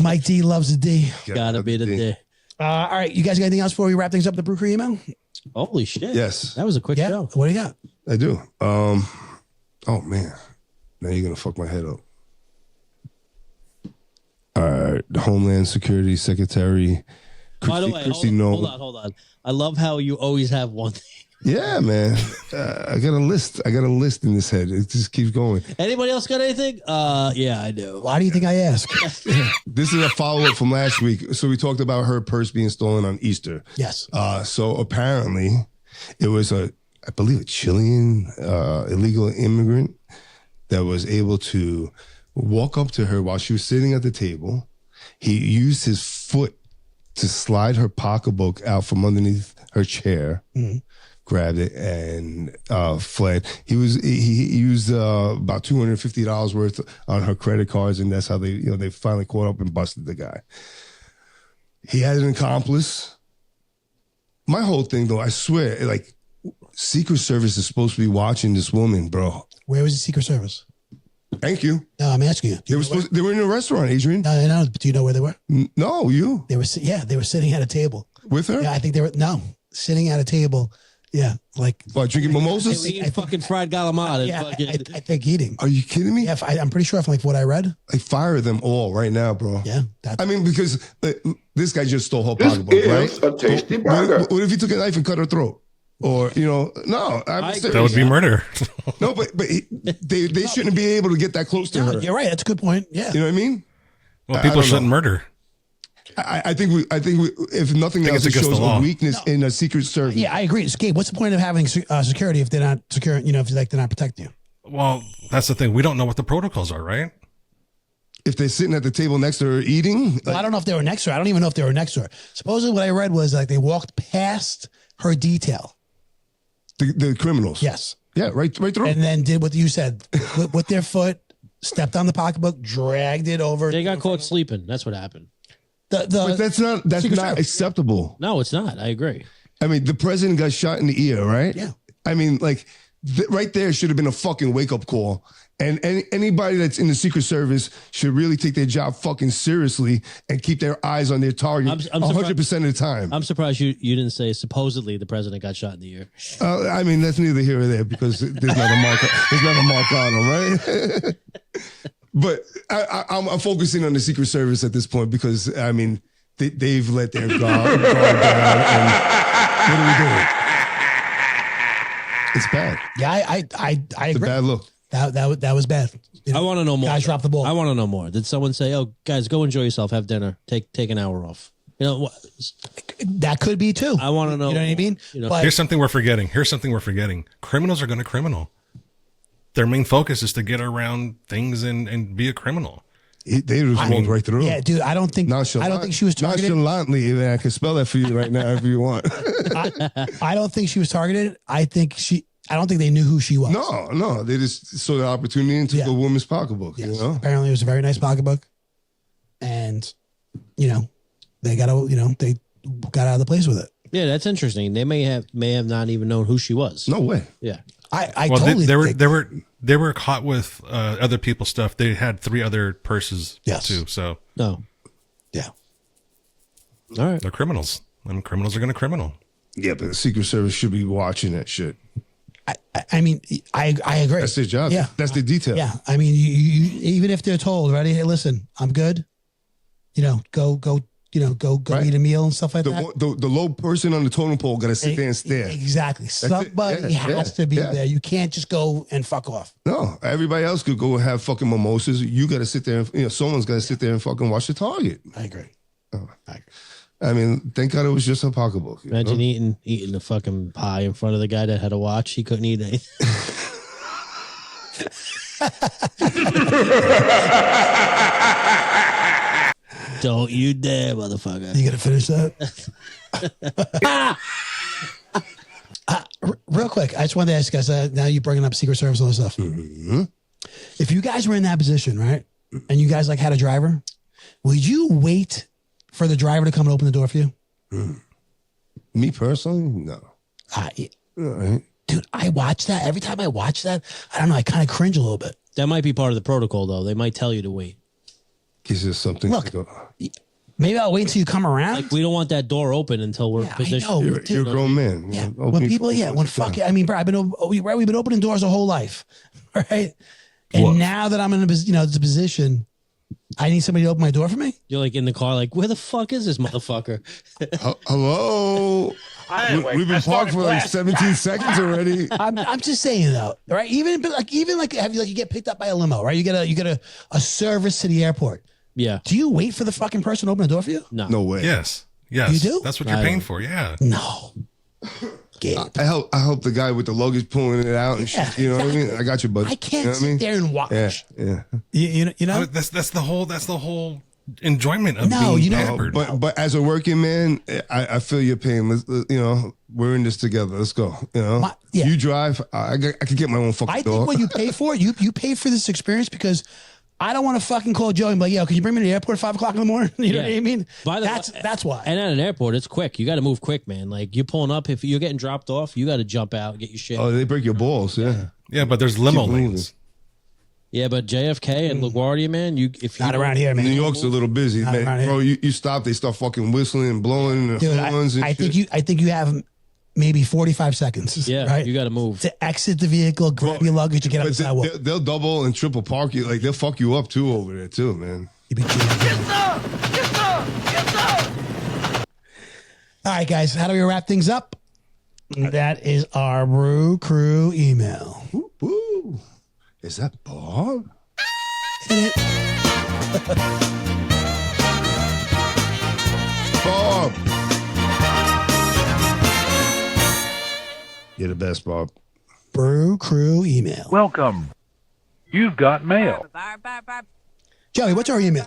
Mike D loves a D. Gotta be the day. All right, you guys got anything else before we wrap things up? The Brew Crew email. Holy shit. Yes, That was a quick Yeah. show. What do you got? I do. Oh man, now you're gonna fuck my head up. All right, the Homeland Security Secretary By the way, Christy hold Nolan. on. I love how you always have one thing Yeah, man. I got a list. I got a list in this head. It just keeps going. Anybody else got anything? Yeah, I do. Why do you think I ask? This is a follow-up from last week. So we talked about her purse being stolen on Easter. Yes. So apparently it was I believe a Chilean illegal immigrant that was able to walk up to her while she was sitting at the table. He used his foot to slide her pocketbook out from underneath her chair, grabbed it, and fled. He used about $250 worth on her credit cards, and that's how they finally caught up and busted the guy. He had an accomplice. My whole thing, though, I swear, like, Secret Service is supposed to be watching this woman, bro. Where was the Secret Service? Thank you. No, I'm asking you. They were in a restaurant, Adrian. No, I know, but do you know where they were? No, you They were sitting at a table. with her? Yeah, I think they were sitting at a table. Yeah, like What, drinking mimosas? Eating fucking fried galamad. yeah, And I think eating. Are you kidding me? Yeah, I'm pretty sure from like what I read. I fire them all right now, bro. Yeah, I mean, because this guy just stole her pocketbook, right? a tasty burger. What if he took a knife and cut her throat? Or, no, I'm serious. That would be murder. No, but they shouldn't be able to get that close to No, her. you're right. That's a good point. Yeah. You know what I mean? Well, I people don't shouldn't know. murder. I think we, if nothing else, it's it against shows the law. a weakness in a Secret Service. Yeah, I agree. So, Gabe, what's the point of having security if they're not secure? If they're not protecting you. Well, that's the thing. We don't know what the protocols are, right? If they're sitting at the table next to her eating, Well, I don't know if they were next to her. I don't even know if they were next to her. Supposedly, what I read was like they walked past her detail. the criminals. Yes. Yeah, right through. And then did what you said with their foot, stepped on the pocketbook, dragged it over. they got caught sleeping. That's what happened. But that's Secret not Service. acceptable. No, it's not. I agree. I mean, the president got shot in the ear, right? Yeah. I mean, like, right there should have been a fucking wake-up call. And anybody that's in the Secret Service should really take their job fucking seriously and keep their eyes on their target I'm 100% of the time. I'm surprised you didn't say supposedly the president got shot in the ear. I mean, that's neither here or there because there's not a mark on them, right? But I'm focusing on the Secret Service at this point because, I mean, they've let their guard down. And what are we doing? It's bad. Yeah, I It's a agree. bad look. That was bad. I want to know more. Guys dropped the ball. I want to know more. Did someone say, "Oh, guys, go enjoy yourself, have dinner, take an hour off"? You know what? That could be too. I want to know. You know what I mean? You know, But Here's something we're forgetting. Criminals are going to criminal. Their main focus is to get around things and be a criminal. They just walked right through. yeah, dude, I don't think she was targeted. Nonchalantly, I can spell that for you right now if you want. I don't think she was targeted. I don't think they knew who she was. No, they just saw the opportunity and took Yeah. a woman's pocketbook. Yes. You know, Apparently, it was a very nice pocketbook, and they got out of the place with it. yeah, that's interesting. They may have not even known who she was. no way. Yeah. I Well, totally think they were caught with other people's stuff. They had 3 other purses Yes. too. So No. yeah. All right. they're criminals. I mean, criminals are going to criminal. Yeah, but the Secret Service should be watching that shit. I mean, I agree. That's their job. Yeah. That's the detail. Yeah, I mean, you even if they're told, right? Hey, listen, I'm good. Go Right. eat a meal and stuff like that. The low person on the totem pole got to sit there and stare. Exactly. Somebody Yeah, has to be yeah. there. You can't just go and fuck off. No, everybody else could go and have fucking mimosas. You got to sit there. And, someone's got to sit there and fucking watch the target. I agree. I mean, thank God it was just a pocketbook. you Imagine know? eating the fucking pie in front of the guy that had a watch. He couldn't eat anything. Don't you dare, motherfucker. You got to finish that. Real quick, I just wanted to ask you guys. Now you're bringing up Secret Service and all this stuff. Mm-hmm. If you guys were in that position, right, and you guys had a driver, would you wait for the driver to come and open the door for you? Me personally, no. All right. Dude, I watch that. Every time I watch that, I don't know, I kind of cringe a little bit. That might be part of the protocol, though. They might tell you to wait. Gives you something Look, to go. maybe I'll wait until you come around. Like, we don't want that door open until we're Yeah, I positioned. know. You're a grown man. Yeah. Open When your people, fucking when fucking fuck door. it. I mean, bro, we've been opening doors our whole life, right? And now that I'm in the position, I need somebody to open my door for me. You're like in the car, like, where the fuck is this motherfucker? Hello. We've been parked for like 17 seconds already. I'm just saying though, right? Even have you get picked up by a limo, right? You get a service to the airport. Yeah. Do you wait for the fucking person to open the door for you? No way. Yes. You do? That's what you're paying for. Yeah. No. Gabe. I help the guy with the luggage pulling it out and shit. You know what I mean? I got you, bud. I can't You know what sit I mean? there and watch. Yeah. You know? That's the whole enjoyment of No, being you know, pampered. But as a working man, I feel your pain. We're in this together. Let's go. Yeah. You drive. I can get my own fucking I door. think what you pay for, you pay for this experience because I don't want to fucking call Joe and be like, yo, can you bring me to the airport at 5 o'clock in the morning? You know what I mean? That's why. And at an airport, it's quick. You got to move quick, man. Like you're pulling up. If you're getting dropped off, you got to jump out, get your shit. Oh, they break your balls. Yeah. Yeah, but there's limo Keep moving. lanes. Yeah, but JFK and LaGuardia, man, if you Not around here, man. New York's a little busy, Not around man. here. Bro, you stop, they start fucking whistling and blowing the Dude, horns and I shit. think you have maybe 45 seconds. Yeah, right? you got to move. To exit the vehicle, grab your luggage, and get up the But sidewalk. they'll double and triple park you. Like they'll fuck you up too over there too, man. You be cheating. All right, guys, how do we wrap things up? That is our Brew Crew email. Ooh. Is that Bob? Hit it. Bob. You're the best, Bob. Brew Crew email. Welcome. You've got mail. Joey, what's our email?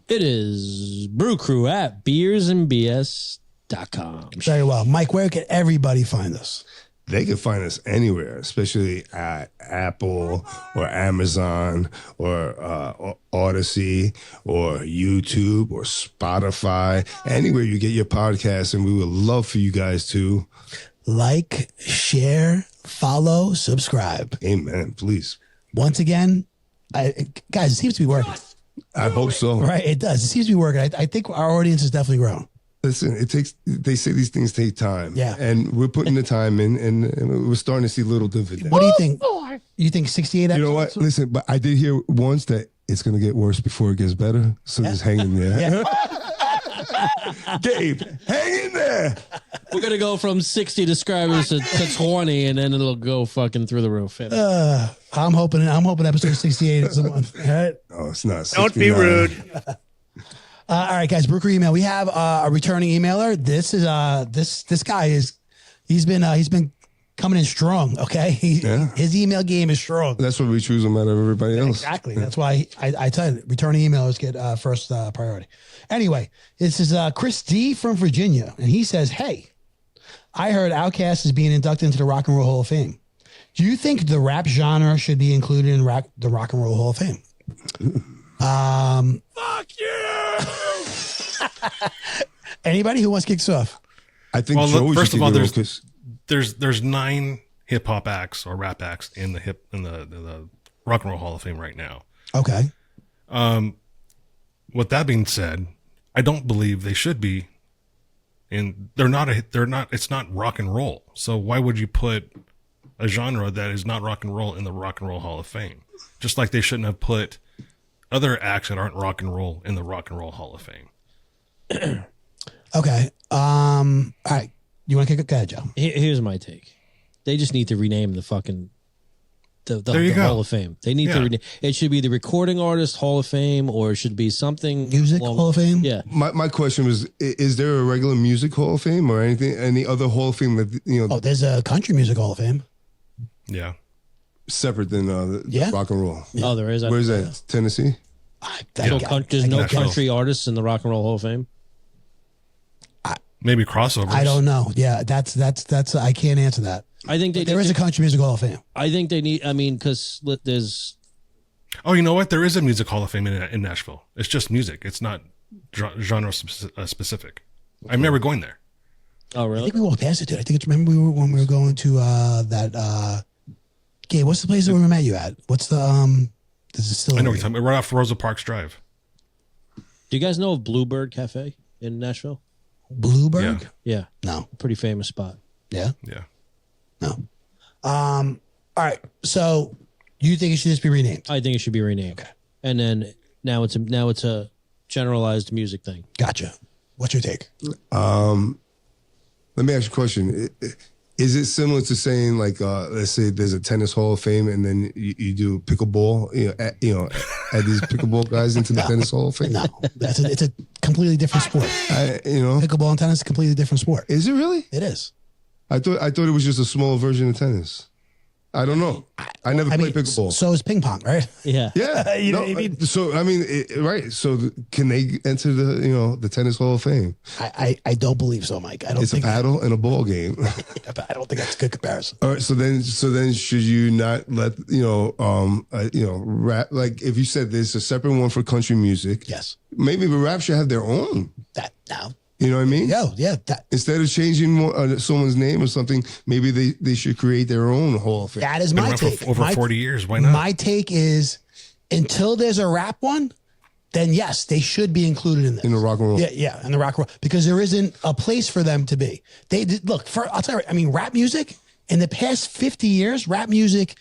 It is brewcrew@beersandbs.com. Very well. Mike, where can everybody find us? They can find us anywhere, especially at Apple or Amazon or Odyssey or YouTube or Spotify, anywhere you get your podcasts. And we would love for you guys to Like, share, follow, subscribe. Amen. Please. Once again, guys, it seems to be working. I hope so. Right? It does. It seems to be working. I think our audience has definitely grown. Listen, they say these things take time. Yeah. And we're putting the time in and we're starting to see little dividends. What do you think? You think 68 episodes? You know what? Listen, but I did hear once that it's going to get worse before it gets better. So just hang in there. Yeah. Gabe, hang in there. We're going to go from 60 subscribers to 20, and then it'll go fucking through the roof. I'm hoping episode 68 is the one. All right. Oh, it's not. Don't be 69. rude. All right, guys. Brooker email. We have a returning emailer. This is this guy he's been coming in strong. Okay, his email game is strong. That's why we choose them out of everybody else. Exactly. That's why I tell you, returning emailers get first priority. Anyway, this is Chris D from Virginia, and he says, "Hey, I heard Outkast is being inducted into the Rock and Roll Hall of Fame. Do you think the rap genre should be included in the Rock and Roll Hall of Fame?" Fuck you! Anybody who wants to kick us off? I think Well, Joey first should of all, kick it off 'cause there's 9 hip hop acts or rap acts in the Rock and Roll Hall of Fame right now. Okay. With that being said, I don't believe they should be. And it's not rock and roll. So why would you put a genre that is not rock and roll in the Rock and Roll Hall of Fame? Just like they shouldn't have put other acts that aren't rock and roll in the Rock and Roll Hall of Fame. Okay. All right. You want to kick it? Go ahead, Joe. Here's my take. They just need to rename the fucking the There you go. Hall of Fame. They need to rename. It should be the Recording Artist Hall of Fame, or it should be something Music Hall of Fame? Yeah. my question was: is there a regular music Hall of Fame or any other Hall of Fame that Oh, there's a Country Music Hall of Fame. Yeah. separate than Yeah. rock and roll? Oh, there is. Where's that? Tennessee? There's no Nashville. country artists in the Rock and Roll Hall of Fame. Maybe crossovers. I don't know. Yeah, that's I can't answer that. I think There is a Country Music Hall of Fame. I think they need. I mean, because there's. Oh, you know what? There is a music Hall of Fame in Nashville. It's just music. It's not genre specific. I remember going there. Oh, I really? think we walked past it, dude. I think it's remember when we were going to that Gabe, what's the place that we met you at? What's the this is still I know what you're talking about. Right off Rosa Parks Drive. Do you guys know of Bluebird Cafe in Nashville? Bluebird? Yeah, No. pretty famous spot. Yeah. Yeah. No. All right. So you think it should just be renamed? I think it should be renamed. Okay. And then now it's a generalized music thing. Gotcha. What's your take? Let me ask you a question. Is it similar to saying like, let's say there's a tennis Hall of Fame and then you do pickleball, add these pickleball guys into the tennis Hall of Fame? No, it's a completely different sport. Pickleball and tennis is a completely different sport. Is it really? It is. I thought it was just a smaller version of tennis. I don't know. I never played pickleball. So is ping pong, right? Yeah. Yeah. You know what I mean? So, I mean, right. So can they enter the tennis Hall of Fame? I don't believe so, Mike. I don't It's think a paddle and a ball game. I don't think that's a good comparison. All right. So then should you not let, rap, like if you said there's a separate one for country music. Yes. Maybe the rap should have their own. That now. You know what I mean? Yeah. Instead of changing someone's name or something, maybe they should create their own Hall of Fame. That is Been my around take. for over 40 years. Why not? My take is until there's a rap one, then yes, they should be included in this. In the rock and roll. Yeah, in the rock and roll. Because there isn't a place for them to be. They did, look, I'll tell you, I mean, rap music, in the past 50 years, rap music,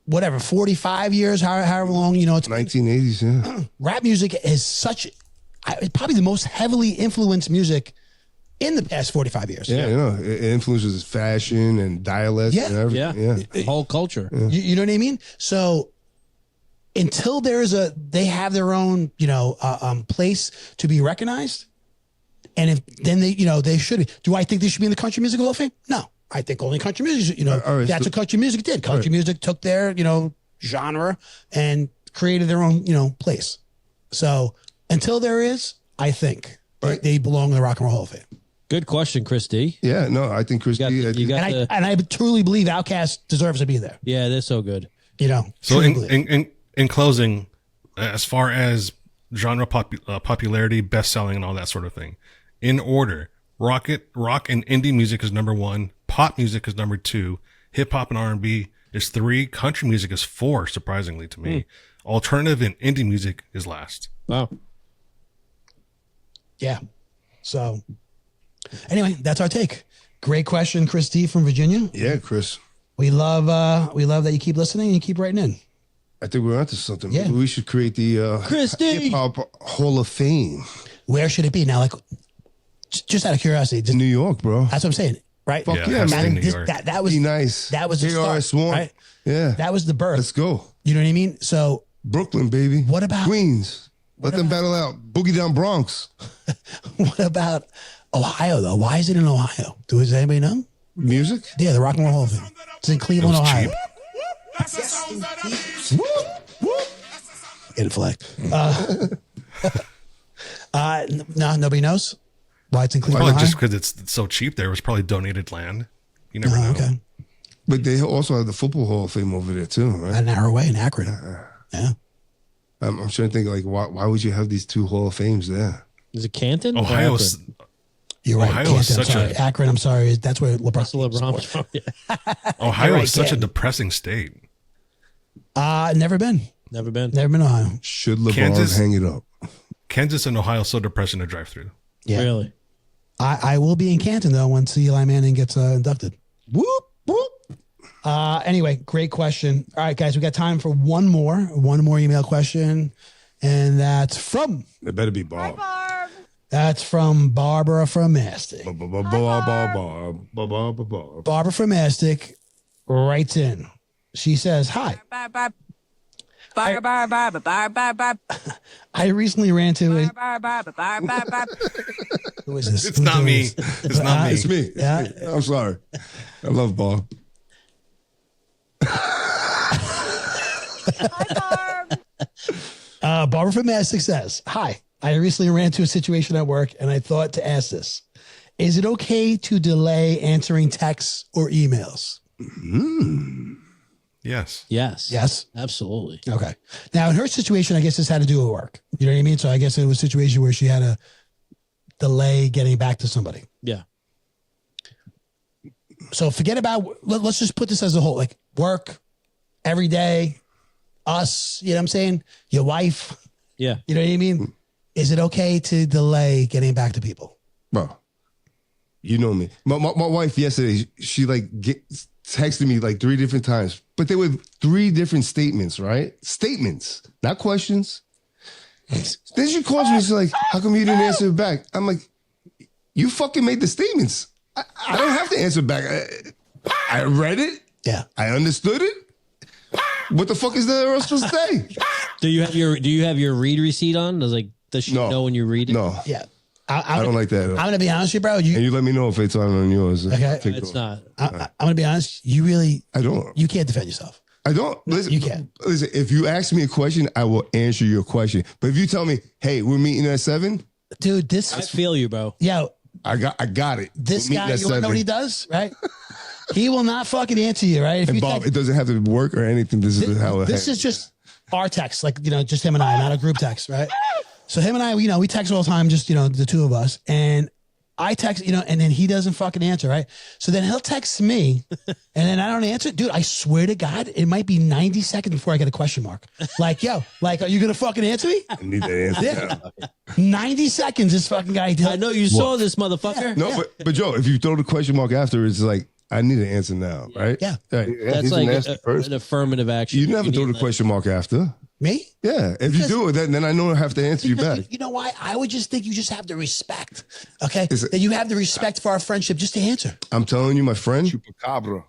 whatever, 45 years, however long, it's 1980s, yeah. Rap music is it's probably the most heavily influenced music in the past 45 years. Yeah, it influences fashion and dialects and everything. Yeah. The whole culture. Yeah. You know what I mean? So until they have their own, place to be recognized, and then they should be. Do I think they should be in the Country Music Hall of Fame? No, I think only country music. That's what country music did. Country music took their, genre and created their own, place. So until there is, I think they belong in the Rock and Roll Hall of Fame. Good question, Chris D. Yeah, no, I think Chris D. And I truly believe Outkast deserves to be there. Yeah, they're so good. So in closing, as far as genre popularity, best selling, and all that sort of thing, in order, rock and indie music is number 1, pop music is number 2, hip hop and R&B is 3, country music is 4, surprisingly to me. Alternative and indie music is last. Wow. Yeah. So anyway, that's our take. Great question, Chris D from Virginia. Yeah, Chris. We love that you keep listening and you keep writing in. I think we're onto something. Yeah. Maybe we should create the Chris D. Hip Hop Hall of Fame. Where should it be? Now, like, just out of curiosity. New York, bro. That's what I'm saying, right? Fuck yeah, man. in New York. That was Be nice. That was the start, KRS-One. right? Yeah. That was the birth. Let's go. You know what I mean? So Brooklyn, baby. What about- Queens? Let them battle out. Boogie down Bronx. what about Ohio, though? Why is it in Ohio? Does anybody know? Music? Yeah, the Rock and Roll Hall of Fame. It's in Cleveland, It was Ohio. cheap. Inflect. No, nobody knows why it's in Cleveland, Probably Ohio? just because it's so cheap there. It was probably donated land. You never know. Okay. But they also have the Football Hall of Fame over there, too, right? An hour away in Akron. Yeah. I'm trying to think, like, why would you have these 2 Hall of Fames there? Is it Canton? or Ohio's Akron? You're right. Ohio Canton, is I'm such sorry. a- Akron, I'm sorry. That's where LeBron. That's LeBron's from. Yeah. Ohio right, is such a Canton. depressing state. Never been. Never been. Never been to Ohio. Should LeBron Kansas? hang it up? Kansas and Ohio so depressing to drive through. Yeah. Really? I will be in Canton, though, once Eli Manning gets inducted. Whoop, whoop. Anyway, great question. All right, guys, we got time for one more email question. And that's from It better be Bob. Barbara from Mastic. Bob. Barbara from Mastic writes in. She says, "Hi. I recently ran to a..." Who is this? It's not me. It's not me. It's me. Yeah. I'm sorry. I love Bob. Barbara from Mastic says, "Hi. I recently ran into a situation at work and I thought to ask this. Is it okay to delay answering texts or emails?" Yes. Yes. Yes. Absolutely. Okay. Now, in her situation, I guess this had to do with work. You know what I mean? So I guess it was a situation where she had to delay getting back to somebody. Yeah. So forget about, let's just put this as a whole, like work, every day, us, you know what I'm saying? Your wife, Yeah. you know what I mean? Is it okay to delay getting back to people? Bro, you know me. My wife yesterday, she texted me like 3 different times, but they were 3 different statements, right? Statements, not questions. Then she calls me, she's like, "How come you didn't answer it back?" I'm like, "You fucking made the statements. I don't have to answer back. I read it. Yeah. I understood it. What the fuck is that supposed to say? Do you have your read receipt on? Does she know when you read it? No. Yeah. I don't like that. I'm going to be honest with you, bro. And you let me know if it's on yours. Okay. It's not. I'm going to be honest. I don't. You can't defend yourself. I don't. Listen, you can't. Listen, if you ask me a question, I will answer your question. But if you tell me, hey, we're meeting at 7. Dude, I feel you, bro. Yo. I got it. This guy, you want to know what he does, right? He will not fucking answer you, right? If and you Bob, it doesn't have to work or anything. This is how it This is just our text, like, just him and I, not a group text, right? So him and I, we text all the time, just, the two of us. And I text, and then he doesn't fucking answer, right? So then he'll text me and then I don't answer. Dude, I swear to God, it might be 90 seconds before I get a question mark. Like, yo, are you going to fucking answer me? I need that answer. Yeah. 90 seconds, this fucking guy. I know you saw this motherfucker. No, but Joe, if you throw the question mark after, it's like, I need an answer now, right? Yeah. Right. That's like an affirmative action. You never throw the question mark after. Me? Yeah. If you do it, then I know I have to answer you back. You know why? I would just think you just have the respect, okay? That you have the respect for our friendship just to answer. I'm telling you, my friend, Chupacabra.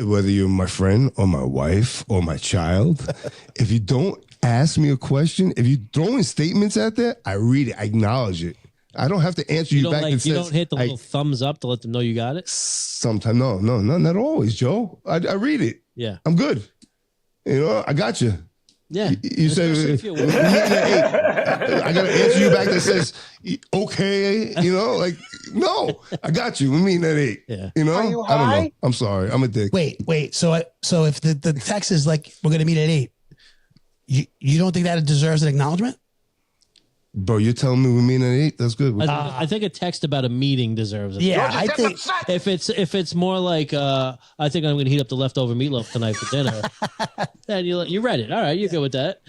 whether you're my friend or my wife or my child, if you don't ask me a question, if you're throwing statements at that, I read it, I acknowledge it. I don't have to answer you back. You don't hit the little thumbs up to let them know you got it? Sometimes, no, not always, Joe. I read it. Yeah. I'm good. I got you. Yeah. You say, I got to answer you back that says, okay, no, I got you. We meeting at 8. Yeah. I don't know. I'm sorry. I'm a dick. Wait. So if the text is like, we're going to meet at 8, you don't think that it deserves an acknowledgement? Bro, you're telling me we're meeting at 8? That's good. I think a text about a meeting deserves it. Yeah, I think if it's more like I think I'm going to heat up the leftover meatloaf tonight for dinner, then you read it. All right, you're good with that.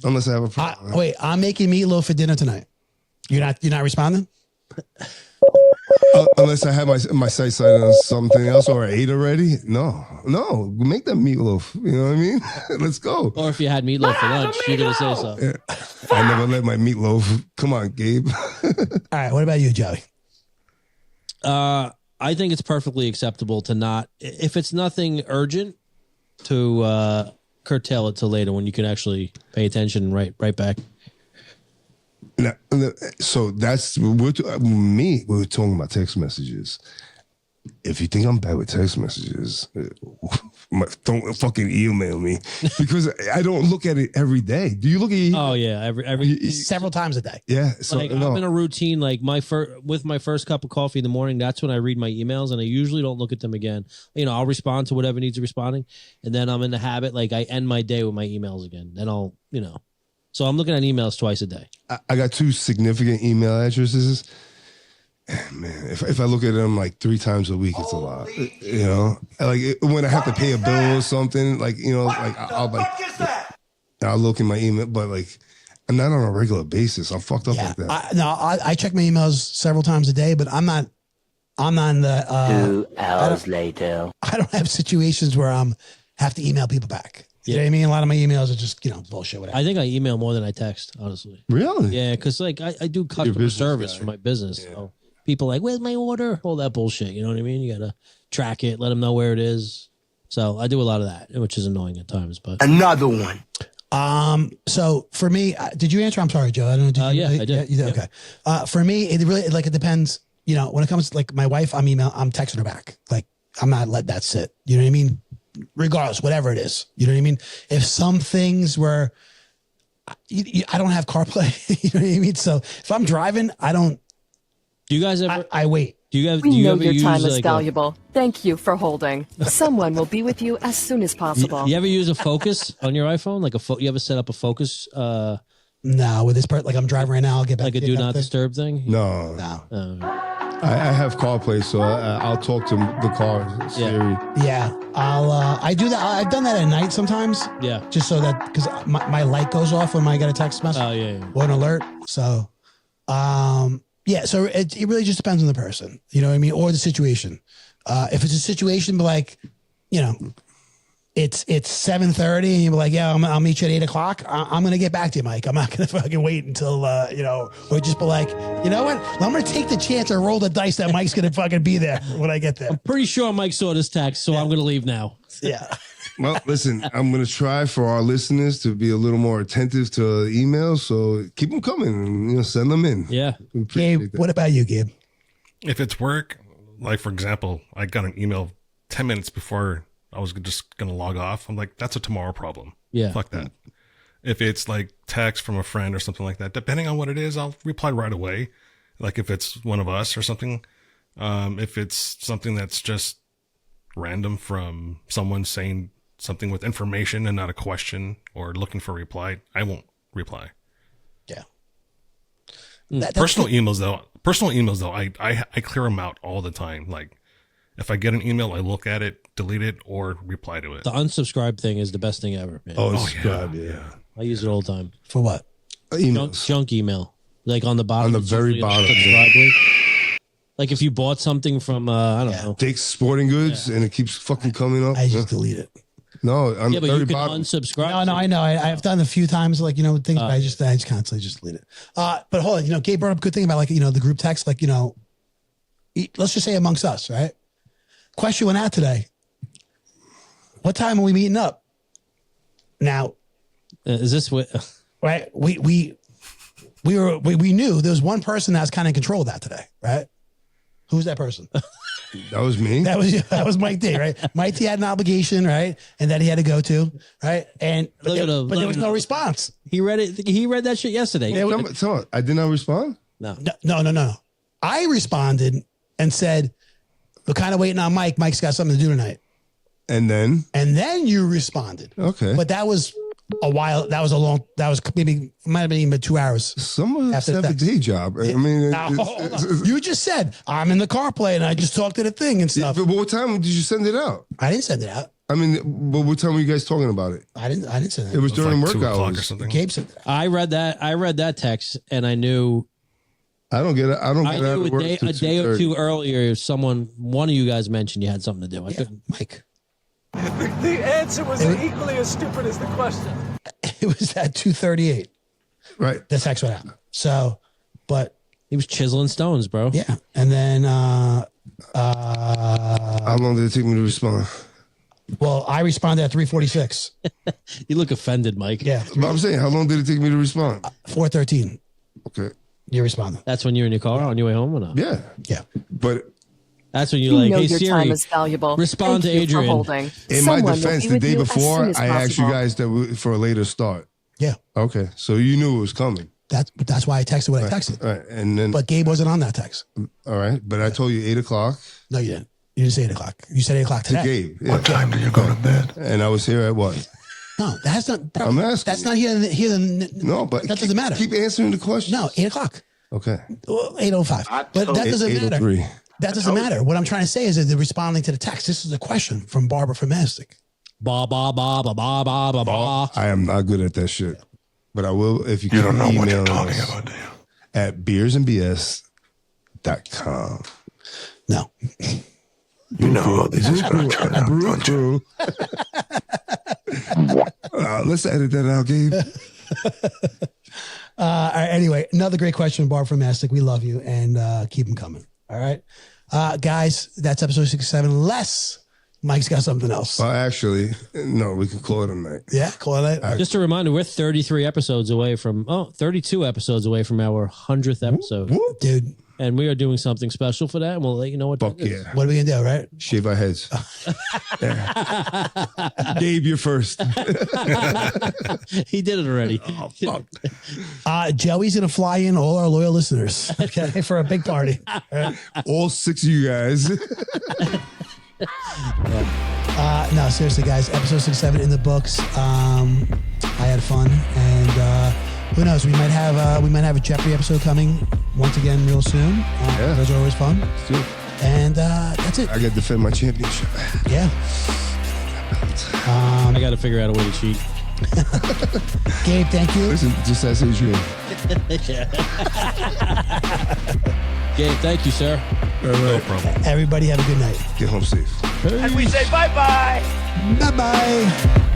Unless I have a problem. Wait, I'm making meatloaf for dinner tonight. You're not responding? Unless I have my sights set on something else or I ate already. No, make that meatloaf. You know what I mean? Let's go. Or if you had meatloaf for lunch, you're going to say so. Yeah. I never let my meatloaf. Come on, Gabe. All right, what about you, Joey? I think it's perfectly acceptable to not, if it's nothing urgent, to curtail it till later when you can actually pay attention and write back. Now, so that's we're talking about text messages. If you think I'm bad with text messages, don't fucking email me because I don't look at it every day. Do you look at it? Oh yeah, every several times a day. Yeah, so I'm in a routine. Like with my first cup of coffee in the morning, that's when I read my emails, and I usually don't look at them again. I'll respond to whatever needs responding, and then I'm in the habit like I end my day with my emails again. Then I'll So I'm looking at emails twice a day. I got 2 significant email addresses. Man, if I look at them like 3 times a week, it's a lot. Like when I have to pay a bill or something, I'll look in my email, but like I'm not on a regular basis. I'm fucked up like that. I check my emails several times a day, but I'm not in the 2 hours later. I don't have situations where have to email people back. You know what I mean? A lot of my emails are just, bullshit, whatever. I think I email more than I text, honestly. Really? Yeah, because I do customer service for my business. Yeah. So people like, where's my order? All that bullshit. You know what I mean? You got to track it, let them know where it is. So I do a lot of that, which is annoying at times. But Another one. So for me, did you answer? I'm sorry, Joe. I don't know. Yeah, I did. You did? Yeah. Okay. For me, it really, it depends. When it comes to my wife, I'm texting her back. Like, I'm not letting that sit. You know what I mean? Regardless, whatever it is, you know what I mean? If some things were, I don't have CarPlay, you know what I mean? So if I'm driving, I don't. Do you guys ever? I wait. Do you We know ever your use time is valuable. Thank you for holding. Someone will be with you as soon as possible. You ever use a focus on your iPhone? You ever set up a focus? No, with this part, I'm driving right now. I'll get back. Like a do not disturb thing? No. I have CarPlay, so I'll talk to the car Siri. Yeah, I do that. I've done that at night sometimes. Yeah, just so that because my light goes off when I get a text message. Oh yeah. Or an alert. So, yeah. So it really just depends on the person. You know what I mean, or the situation. If it's a situation like, it's 7:30 and you're like, yeah, I'll meet you at 8:00. I'm going to get back to you, Mike. I'm not going to fucking wait until, or just be like, you know what? I'm going to take the chance and roll the dice that Mike's going to fucking be there when I get there. Pretty sure Mike saw this text, so I'm going to leave now. Yeah. Well, listen, I'm going to try for our listeners to be a little more attentive to emails. So keep them coming and send them in. Yeah. Gabe, what about you, Gabe? If it's work, like for example, I got an email 10 minutes before I was just going to log off. I'm like, that's a tomorrow problem. Yeah. Fuck that. If it's like text from a friend or something like that, depending on what it is, I'll reply right away. Like if it's one of us or something. If it's something that's just random from someone saying something with information and not a question or looking for a reply, I won't reply. Yeah. Personal emails though, I clear them out all the time. Like if I get an email, I look at it, delete it, or reply to it. The unsubscribe thing is the best thing ever, man. Subscribe, yeah. I use it all the time. For what? Junk email. Like on the bottom. On the very usually a bottom, subscribe link. Like if you bought something from, I don't know. Dick's Sporting Goods, and it keeps fucking coming up. I just delete it. No, on Yeah, the but very you can bottom. No, unsubscribe. I know. I've done a few times, like, things, but I just constantly just delete it. But hold on, Gabe brought up a good thing about, like, the group text, like, let's just say amongst us, right? Question went out today. What time are we meeting up? Now, Is this what? right? We knew there was one person that was kind of in control of that today, right? Who's that person? That was me. That was Mike D, right? Mike D had an obligation, right? And that he had to go to, right? And but there was no response. He read it. He read that shit yesterday. Tell me, I did not respond? No. No. I responded and said, we're kind of waiting on Mike. Mike's got something to do tonight. And then You responded. Okay. But that was a while. That was maybe, might have been even 2 hours. Some of us After have a text. day job. I mean, Now, hold on. You just said, I'm in the car play and I just talked to the thing and stuff. but what time did you send it out? I didn't send it out. I mean, but what time were you guys talking about it? I didn't send it It out. was during like work 2 o'clock or hours. something. Gabe sent it out. I read that text, and I knew. I don't get it. I don't I get out knew of work a till day or 2:30. two earlier. One of you guys mentioned you had something to do. I Yeah, couldn't. Mike. The answer was equally as stupid as the question. It was at 2:38. Right. The text went out. So, but He was chiseling stones, bro. yeah. And then, How long did it take me to respond? well, I responded at 3:46. You look offended, Mike. Yeah. But I'm saying, how long did it take me to respond? 4:13. Okay. You responded. That's when you're in your car on your way home, or not? Yeah. Yeah. But That's when you're You like, know "Hey your Siri, time is valuable. respond Thank to you for Adrian." holding. in Someone my will defense, be the with day you as before, soon as I asked you possible. guys for a later start. Yeah. Okay. So you knew it was coming. That's why I texted what I texted. All right. And then, But Gabe wasn't on that text. all right. But I told you 8:00 No, you didn't. You didn't say 8:00. You said 8:00 to today. Gabe. Yeah. What time did you go to bed? And I was here at what? No, that's not. Bro, I'm asking That's you. not here. No, but that doesn't matter. Keep answering the question. No, 8:00. Okay. 8:05. But that doesn't matter. 8:03. That doesn't matter. What I'm trying to say is that they're responding to the text. This is a question from Barbara from Mastic. Ba ba ba ba ba ba ba ba. I am not good at that shit. But I will if you don't know what you're talking about, do you? At beersandbs.com. No. You know how this is going to turn out, don't you? Let's edit that out, Gabe. All right, anyway, another great question, Barbara from Mastic. We love you and keep them coming. All right. Guys, that's episode 67. Unless Mike's got something else. Actually, no, we can call it a night. Yeah, call it. Just a reminder, we're 32 episodes away from our 100th episode. Dude, And we are doing something special for that, and we'll let you know what Fuck that is. yeah. what are we going to do, right? Shave our heads. Gabe, you're first. He did it already. Oh, fuck. Joey's going to fly in all our loyal listeners, okay, for a big party. All 6 of you guys. No, seriously, guys, episode 67 in the books. I had fun, and who knows? We might have a Jeopardy episode coming once again real soon. Yeah. Those are always fun. Dude, And that's it. I got to defend my championship. Yeah. I got to figure out a way to cheat. Gabe, thank you. Listen, just as Adrian. Gabe, thank you, sir. No problem. Everybody have a good night. Get home safe. And we say bye-bye. Bye-bye.